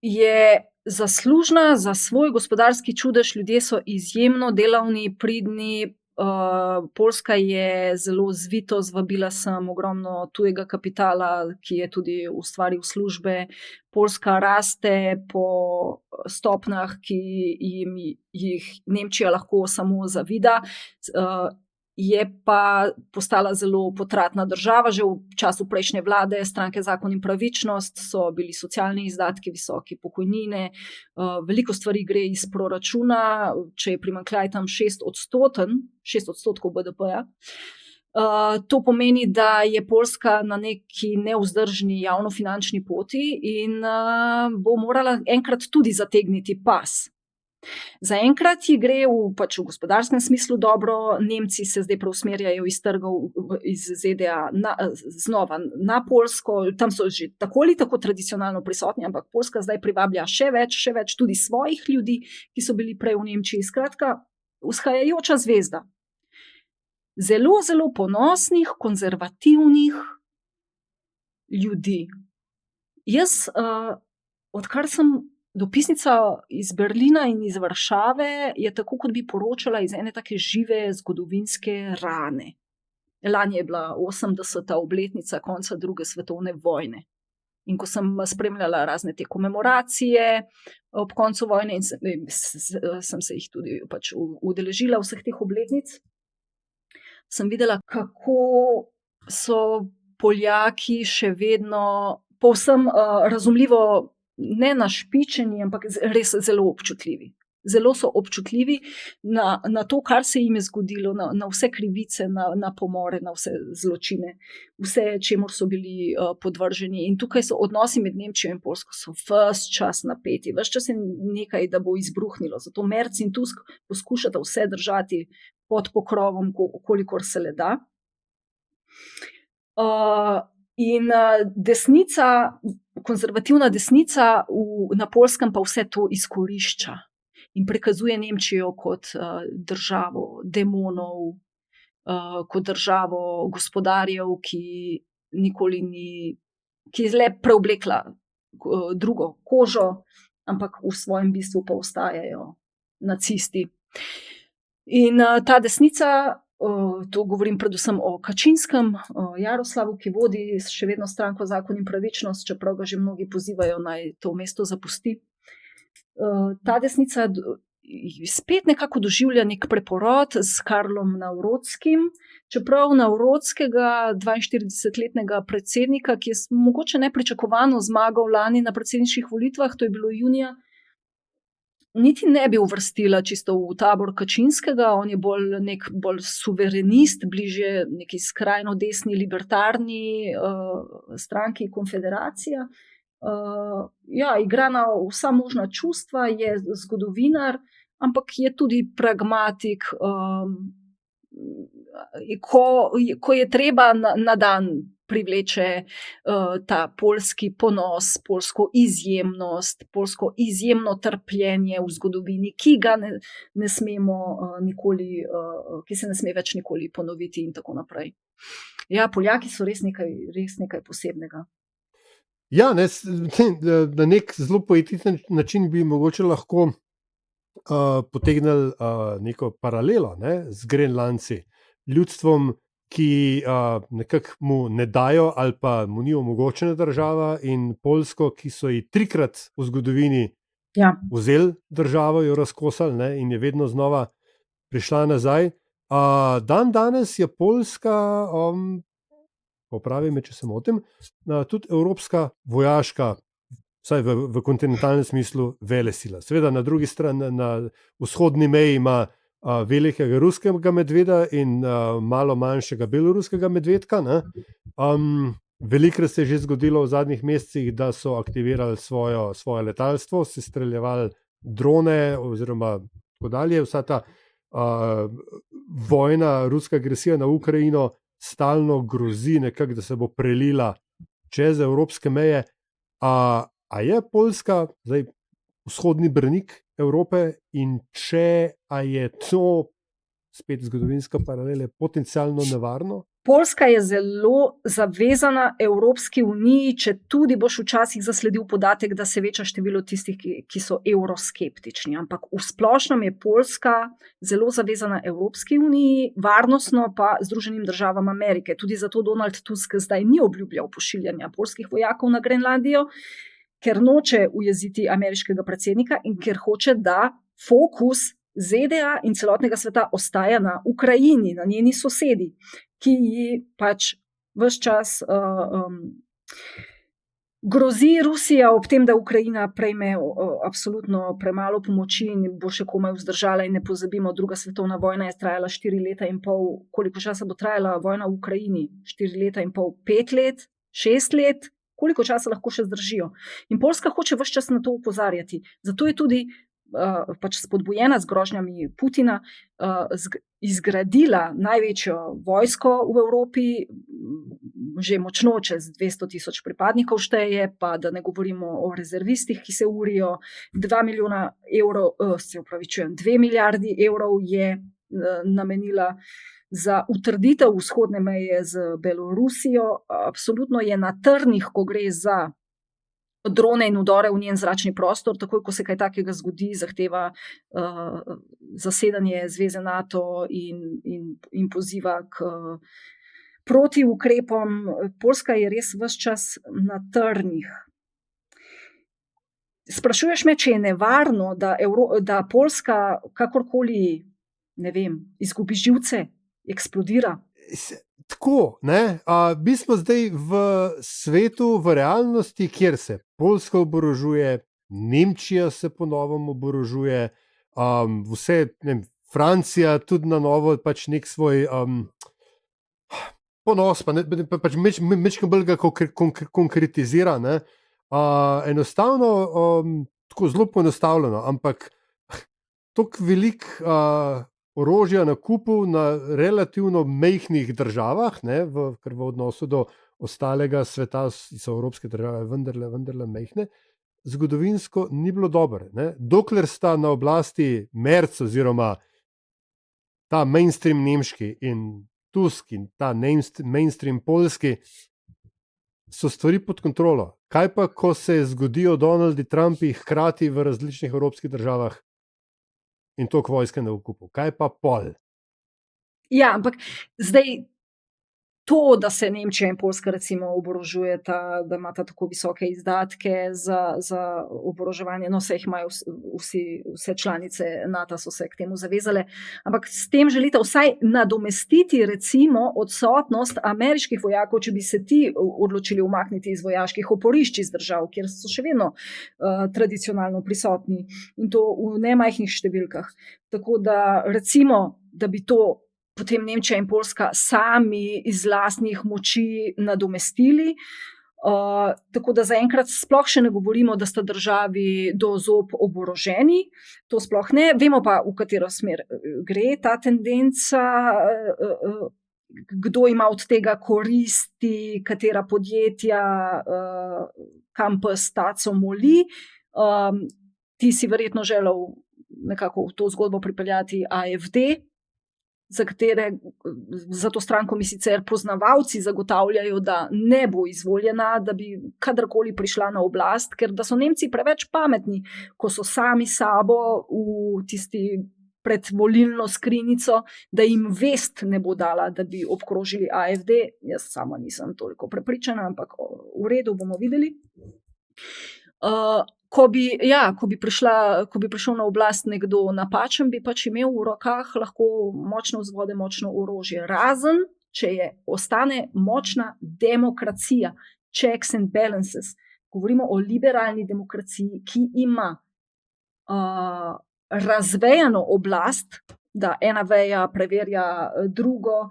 je zaslužna za svoj gospodarski čudež, ljudje so izjemno delavni, pridni. Poljska je zelo zvito zvabila sem ogromno tujega kapitala, ki je tudi ustvaril službe. Poljska raste po stopnjah, ki jih Nemčija lahko samo zavida. Je pa postala zelo potratna država. Že v času prejšnje vlade, stranke Zakon in pravičnost, so bili socialni izdatki visoki, pokojnine, veliko stvari gre iz proračuna, če je primanjkljaj tam 6% BDP-ja. To pomeni, da je Poljska na neki nevzdržni javnofinančni poti in bo morala enkrat tudi zategniti pas. Zaenkrat ji gre v gospodarskem smislu dobro, Nemci se zdaj preusmerjajo iz trgov iz ZDA znova na Poljsko, tam so že tako ali tako tradicionalno prisotni, ampak Poljska zdaj privablja še več tudi svojih ljudi, ki so bili prej v Nemčiji. Skratka, vzhajajoča zvezda. Zelo, zelo ponosnih, konzervativnih ljudi. Jaz, odkar sem dopisnica iz Berlina in iz Varšave, je tako, kot bi poročala iz ene take žive zgodovinske rane. Lani je bila 80. obletnica konca druge svetovne vojne. In ko sem spremljala razne te komemoracije ob koncu vojne in sem se jih tudi udeležila vseh teh obletnic, sem videla, kako so Poljaki še vedno povsem razumljivo ne našpičeni, ampak res zelo občutljivi. Zelo so občutljivi na to, kar se jim je zgodilo, na vse krivice, na pomore, na vse zločine, vse, čemur so bili podvrženi. In tukaj so odnosi med Nemčijo in Poljsko so ves čas napeti, ves čas je nekaj, da bo izbruhnilo. Zato Merz in Tusk poskušata vse držati pod pokrovom, kolikor se le da. In desnica, konzervativna desnica na Poljskem pa vse to izkorišča in prikazuje Nemčijo kot državo demonov, kot državo gospodarjev, ki nikoli ki je le preoblekla drugo kožo, ampak v svojem bistvu pa ostajajo nacisti. In ta desnica, to govorim predvsem o Kačinskem, Jaroslavu, ki vodi še vedno stranko Zakon in pravičnost, čeprav ga že mnogi pozivajo, naj to mesto zapusti. Ta desnica spet nekako doživlja nek preporod s Karlom Nawrockim, čeprav Nawrockega, 42-letnega predsednika, ki je mogoče nepričakovano zmagal lani na predsedniških volitvah, to je bilo junija, niti ne bi uvrstila čisto v tabor Kačinskega. On je bolj suverenist, bliže neki skrajno desni libertarni stranki Konfederacija. Igra na vsa možna čustva, je zgodovinar, ampak je tudi pragmatik, ko je treba na dan privleče ta poljski ponos, poljsko izjemnost, poljsko izjemno trpljenje v zgodovini, ki ga ne smemo nikoli, ki se ne sme več nikoli ponoviti in tako naprej. Ja, Poljaki so res nekaj posebnega. Ja, na nek zelo poetičen način bi mogoče lahko potegnili neko paralelo, ne, z Grenlandci, ljudstvom, ki nekako mu ne dajo ali pa mu ni omogočena država, in Poljsko, ki so ji 3-krat v zgodovini vzeli državo, jo razkosali, ne, in je vedno znova prišla nazaj. Dan danes je Poljska, popravi me, če se motim, tudi evropska vojaška, vsaj v kontinentalnem smislu, velesila. Seveda na drugi strani, na vzhodni meji ima velikega ruskega medveda in malo manjšega beloruskega medvedka. Velikokrat se je že zgodilo v zadnjih mesecih, da so aktivirali svoje letalstvo, se streljevali drone oziroma tako dalje. Vsa ta vojna, ruska agresija na Ukrajino stalno grozi nekako, da se bo prelila čez evropske meje. A je Poljska zdaj vzhodni branik Evrope, in če je to, spet zgodovinska paralela, potencialno nevarno? Poljska je zelo zavezana Evropski uniji, če tudi boš včasih zasledil podatek, da se veča število tistih, ki so evroskeptični. Ampak v splošnem je Poljska zelo zavezana Evropski uniji, varnostno pa Združenim državam Amerike. Tudi zato Donald Tusk zdaj ni obljubljal pošiljanja poljskih vojakov na Grenlandijo, ker noče ujeziti ameriškega predsednika in ker hoče, da fokus ZDA in celotnega sveta ostaja na Ukrajini, na njeni sosedi, ki ji pač ves čas grozi Rusija ob tem, da Ukrajina prejme absolutno premalo pomoči in bo še komaj vzdržala. In ne pozabimo, druga svetovna vojna je trajala 4 leta in pol. Koliko časa bo trajala vojna v Ukrajini? 4 leta in pol, 5 let, 6 let? Koliko časa lahko še zdržijo? In Poljska hoče ves čas na to opozarjati. Zato je tudi pač spodbujena z grožnjami Putina izgradila največjo vojsko v Evropi, že močno čez 200,000 pripadnikov šteje, pa da ne govorimo o rezervistih, ki se urijo. 2 milijardi evrov je namenila za utrditev vzhodne meje z Belorusijo. Absolutno je na trnih, ko gre za drone in vdore v njen zračni prostor. Takoj, ko se kaj takega zgodi, zahteva zasedanje zveze NATO in poziva k protiukrepom. Poljska je res ves čas na trnih. Sprašuješ me, če je nevarno, da Poljska kakorkoli, ne vem, izgubi živce, eksplodira? Tako, ne? Mi smo zdaj v svetu, v realnosti, kjer se Poljska oborožuje, Nemčija se ponovno oborožuje, vse, ne vem, Francija tudi na novo pač nek svoj ponos, pač mečkam bolj ga konkretizira, ne? Enostavno, tako zelo poenostavljeno, ampak toliko veliko orožja na kupu na relativno majhnih državah, ne, ker v odnosu do ostalega sveta so evropske države vendarle majhne, zgodovinsko ni bilo dobro. Dokler sta na oblasti Merz oziroma ta mainstream nemški in Tusk in ta mainstream poljski, so stvari pod kontrolo. Kaj pa, ko se zgodijo Donaldi Trumpi hkrati v različnih evropskih državah in toliko vojske na okupu? Kaj pa pol? Ja, ampak zdaj to, da se Nemčija in Poljska recimo oborožujeta, da imata tako visoke izdatke za oboroževanje, no, vse jih imajo vse članice NATO, so se k temu zavezale, ampak s tem želite vsaj nadomestiti recimo odsotnost ameriških vojakov, če bi se ti odločili umakniti iz vojaških oporišč iz držav, kjer so še vedno tradicionalno prisotni, in to v nemajhnih številkah. Tako da recimo, da bi to potem Nemčija in Poljska sami iz lastnih moči nadomestili. Tako da zaenkrat sploh še ne govorimo, da sta državi do zob oboroženi. To sploh ne. Vemo pa, v katero smer gre ta tendenca, kdo ima od tega koristi, katera podjetja, kam pes taco moli. Ti si verjetno želel nekako v to zgodbo pripeljati AfD. za to stranko mi sicer poznavalci zagotavljajo, da ne bo izvoljena, da bi kadarkoli prišla na oblast, ker da so Nemci preveč pametni, ko so sami sabo v tisti predvolilno skrinjico, da jim vest ne bo dala, da bi obkrožili AfD. Jaz sama nisem toliko prepričana, ampak v redu, bomo videli. Ko bi prišel na oblast nekdo napačen, bi pač imel v rokah lahko močne vzvode, močno orožje. Razen, če ostane močna demokracija, checks and balances. Govorimo o liberalni demokraciji, ki ima razvejano oblast, da ena veja preverja drugo.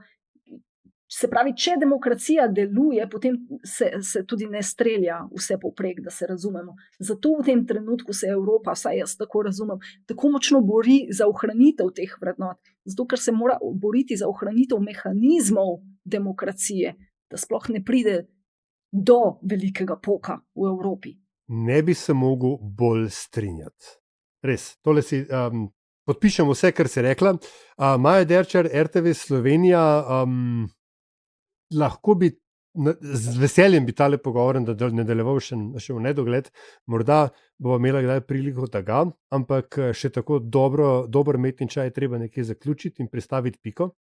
Se pravi, če demokracija deluje, potem se tudi ne strelja vse povprek, da se razumemo. Zato v tem trenutku se Evropa, vsaj jaz tako razumem, tako močno bori za ohranitev teh vrednot. Zato, ker se mora boriti za ohranitev mehanizmov demokracije, da sploh ne pride do velikega poka v Evropi. Ne bi se mogel bolj strinjati. Res, tole si podpišem vse, kar si rekla. Maja Derčar, RTV Slovenija, lahko bi, z veseljem bi tale pogovor nadaljeval še v nedogled, morda bova imela kdaj priliko tega, ampak še tako dober metni čaj je treba nekje zaključiti in pristaviti piko.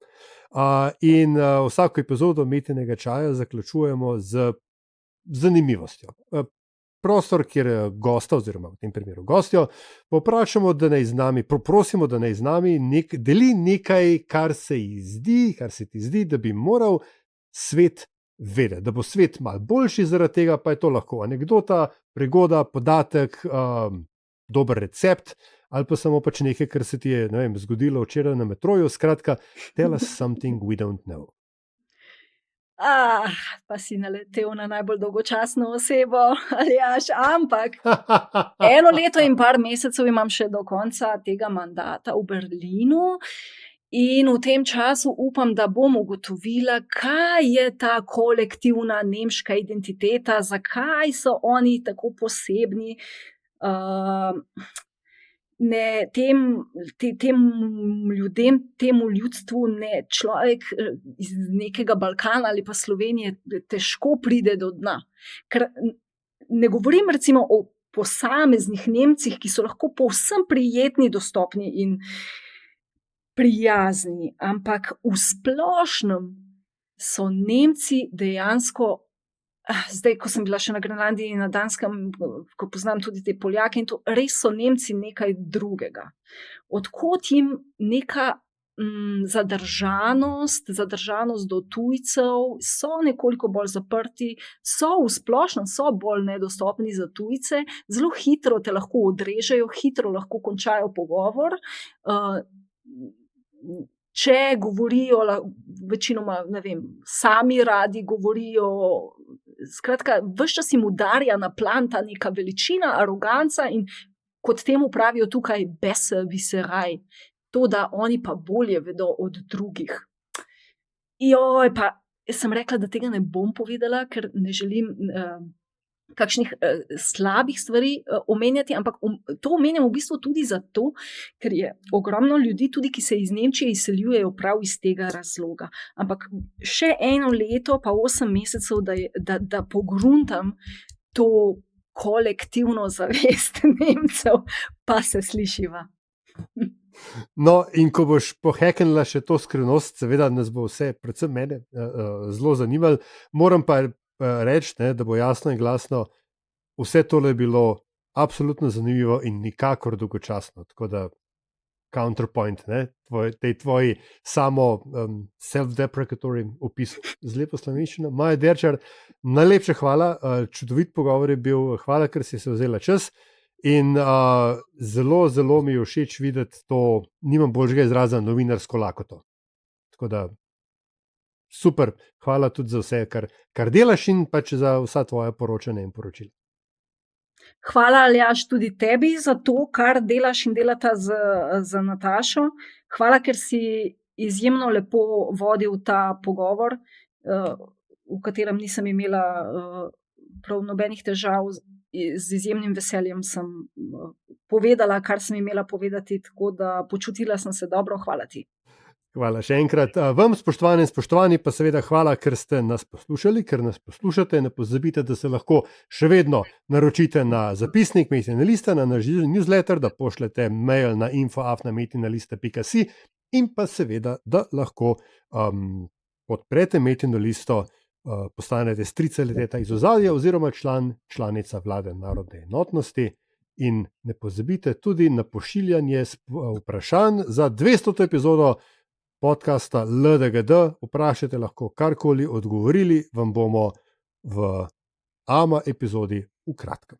In vsako epizodo metnega čaja zaključujemo z zanimivostjo. Prostor, kjer gosta, oziroma v tem primeru gostjo, poprašamo, da naj z nami, prosimo, da naj z nami deli nekaj, kar se ti zdi, da bi moral svet vedeti, da bo svet malo boljši, zaradi tega pa je to lahko anekdota, prigoda, podatek, dober recept, ali pa samo pač nekaj, kar se ti je, ne vem, zgodilo včeraj na metroju. Skratka, tell us something we don't know. Pa si naletel na najbolj dolgočasno osebo, Aljaž, ampak 1 leto in par mesecev imam še do konca tega mandata v Berlinu in v tem času upam, da bom ugotovila, kaj je ta kolektivna nemška identiteta, zakaj so oni tako posebni. Tem ljudem, temu ljudstvu človek iz nekega Balkana ali pa Slovenije težko pride do dna. Ker ne govorim recimo o posameznih Nemcih, ki so lahko povsem prijetni, dostopni in prijazni, ampak v splošnem so Nemci dejansko. Zdaj, ko sem bila še na Grenlandiji in na Danskem, ko poznam tudi te Poljake, in to res so Nemci nekaj drugega. Odkot jim neka zadržanost do tujcev, so nekoliko bolj zaprti, v splošnem so bolj nedostopni za tujce, zelo hitro te lahko odrežejo, hitro lahko končajo pogovor. Če govorijo, večinoma, ne vem, sami radi govorijo, skratka, ves čas jim udarja na plan ta neka veličina, aroganca in kot temu pravijo tukaj besserwisserei, to, da oni pa bolje vedo od drugih. Pa jaz sem rekla, da tega ne bom povedala, ker ne želim kakšnih slabih stvari omenjati, ampak to omenjam v bistvu tudi zato, ker je ogromno ljudi, tudi ki se iz Nemčije izseljujejo prav iz tega razloga. Ampak še 1 leto pa 8 mesecev, da pogruntam to kolektivno zavest Nemcev, pa se slišiva. No, in ko boš poheknila še to skrivnost, seveda nas bo vse, predvsem mene, zelo zanimalo. Moram pa reči, da bo jasno in glasno, vse tole je bilo absolutno zanimivo in nikakor dolgočasno. Tako da counterpoint, tej tvoji samo self-deprecatory opis z lepo slovenščino. Maja Derčar, najlepša hvala, čudovit pogovor je bil, hvala, ker si se vzela čas. In zelo, zelo mi je všeč videti to, nimam boljšega izraza, novinarsko lakoto. Tako da super, hvala tudi za vse, kar delaš in pač za vsa tvoja poročanja in poročila. Hvala, Aljaž, tudi tebi za to, kar delaš in delata z Natašo. Hvala, ker si izjemno lepo vodil ta pogovor, v katerem nisem imela prav nobenih težav. Z izjemnim veseljem sem povedala, kar sem imela povedati, tako da počutila sem se dobro. Hvala ti. Hvala še enkrat. Vam, spoštovani in spoštovani, pa seveda hvala, ker ste nas poslušali, ker nas poslušate. Ne pozabite, da se lahko še vedno naročite na zapisnik Metina lista, na naš newsletter, da pošljete mail na info@metinalista.si in pa seveda, da lahko podprete Metino listo, postanete stric ali teta iz ozadja oziroma članica Vlade narodne enotnosti. In ne pozabite tudi na pošiljanje vprašanj za 200. epizodo podcasta LDGD. Vprašajte lahko karkoli, odgovorili vam bomo v AMA epizodi v kratkem.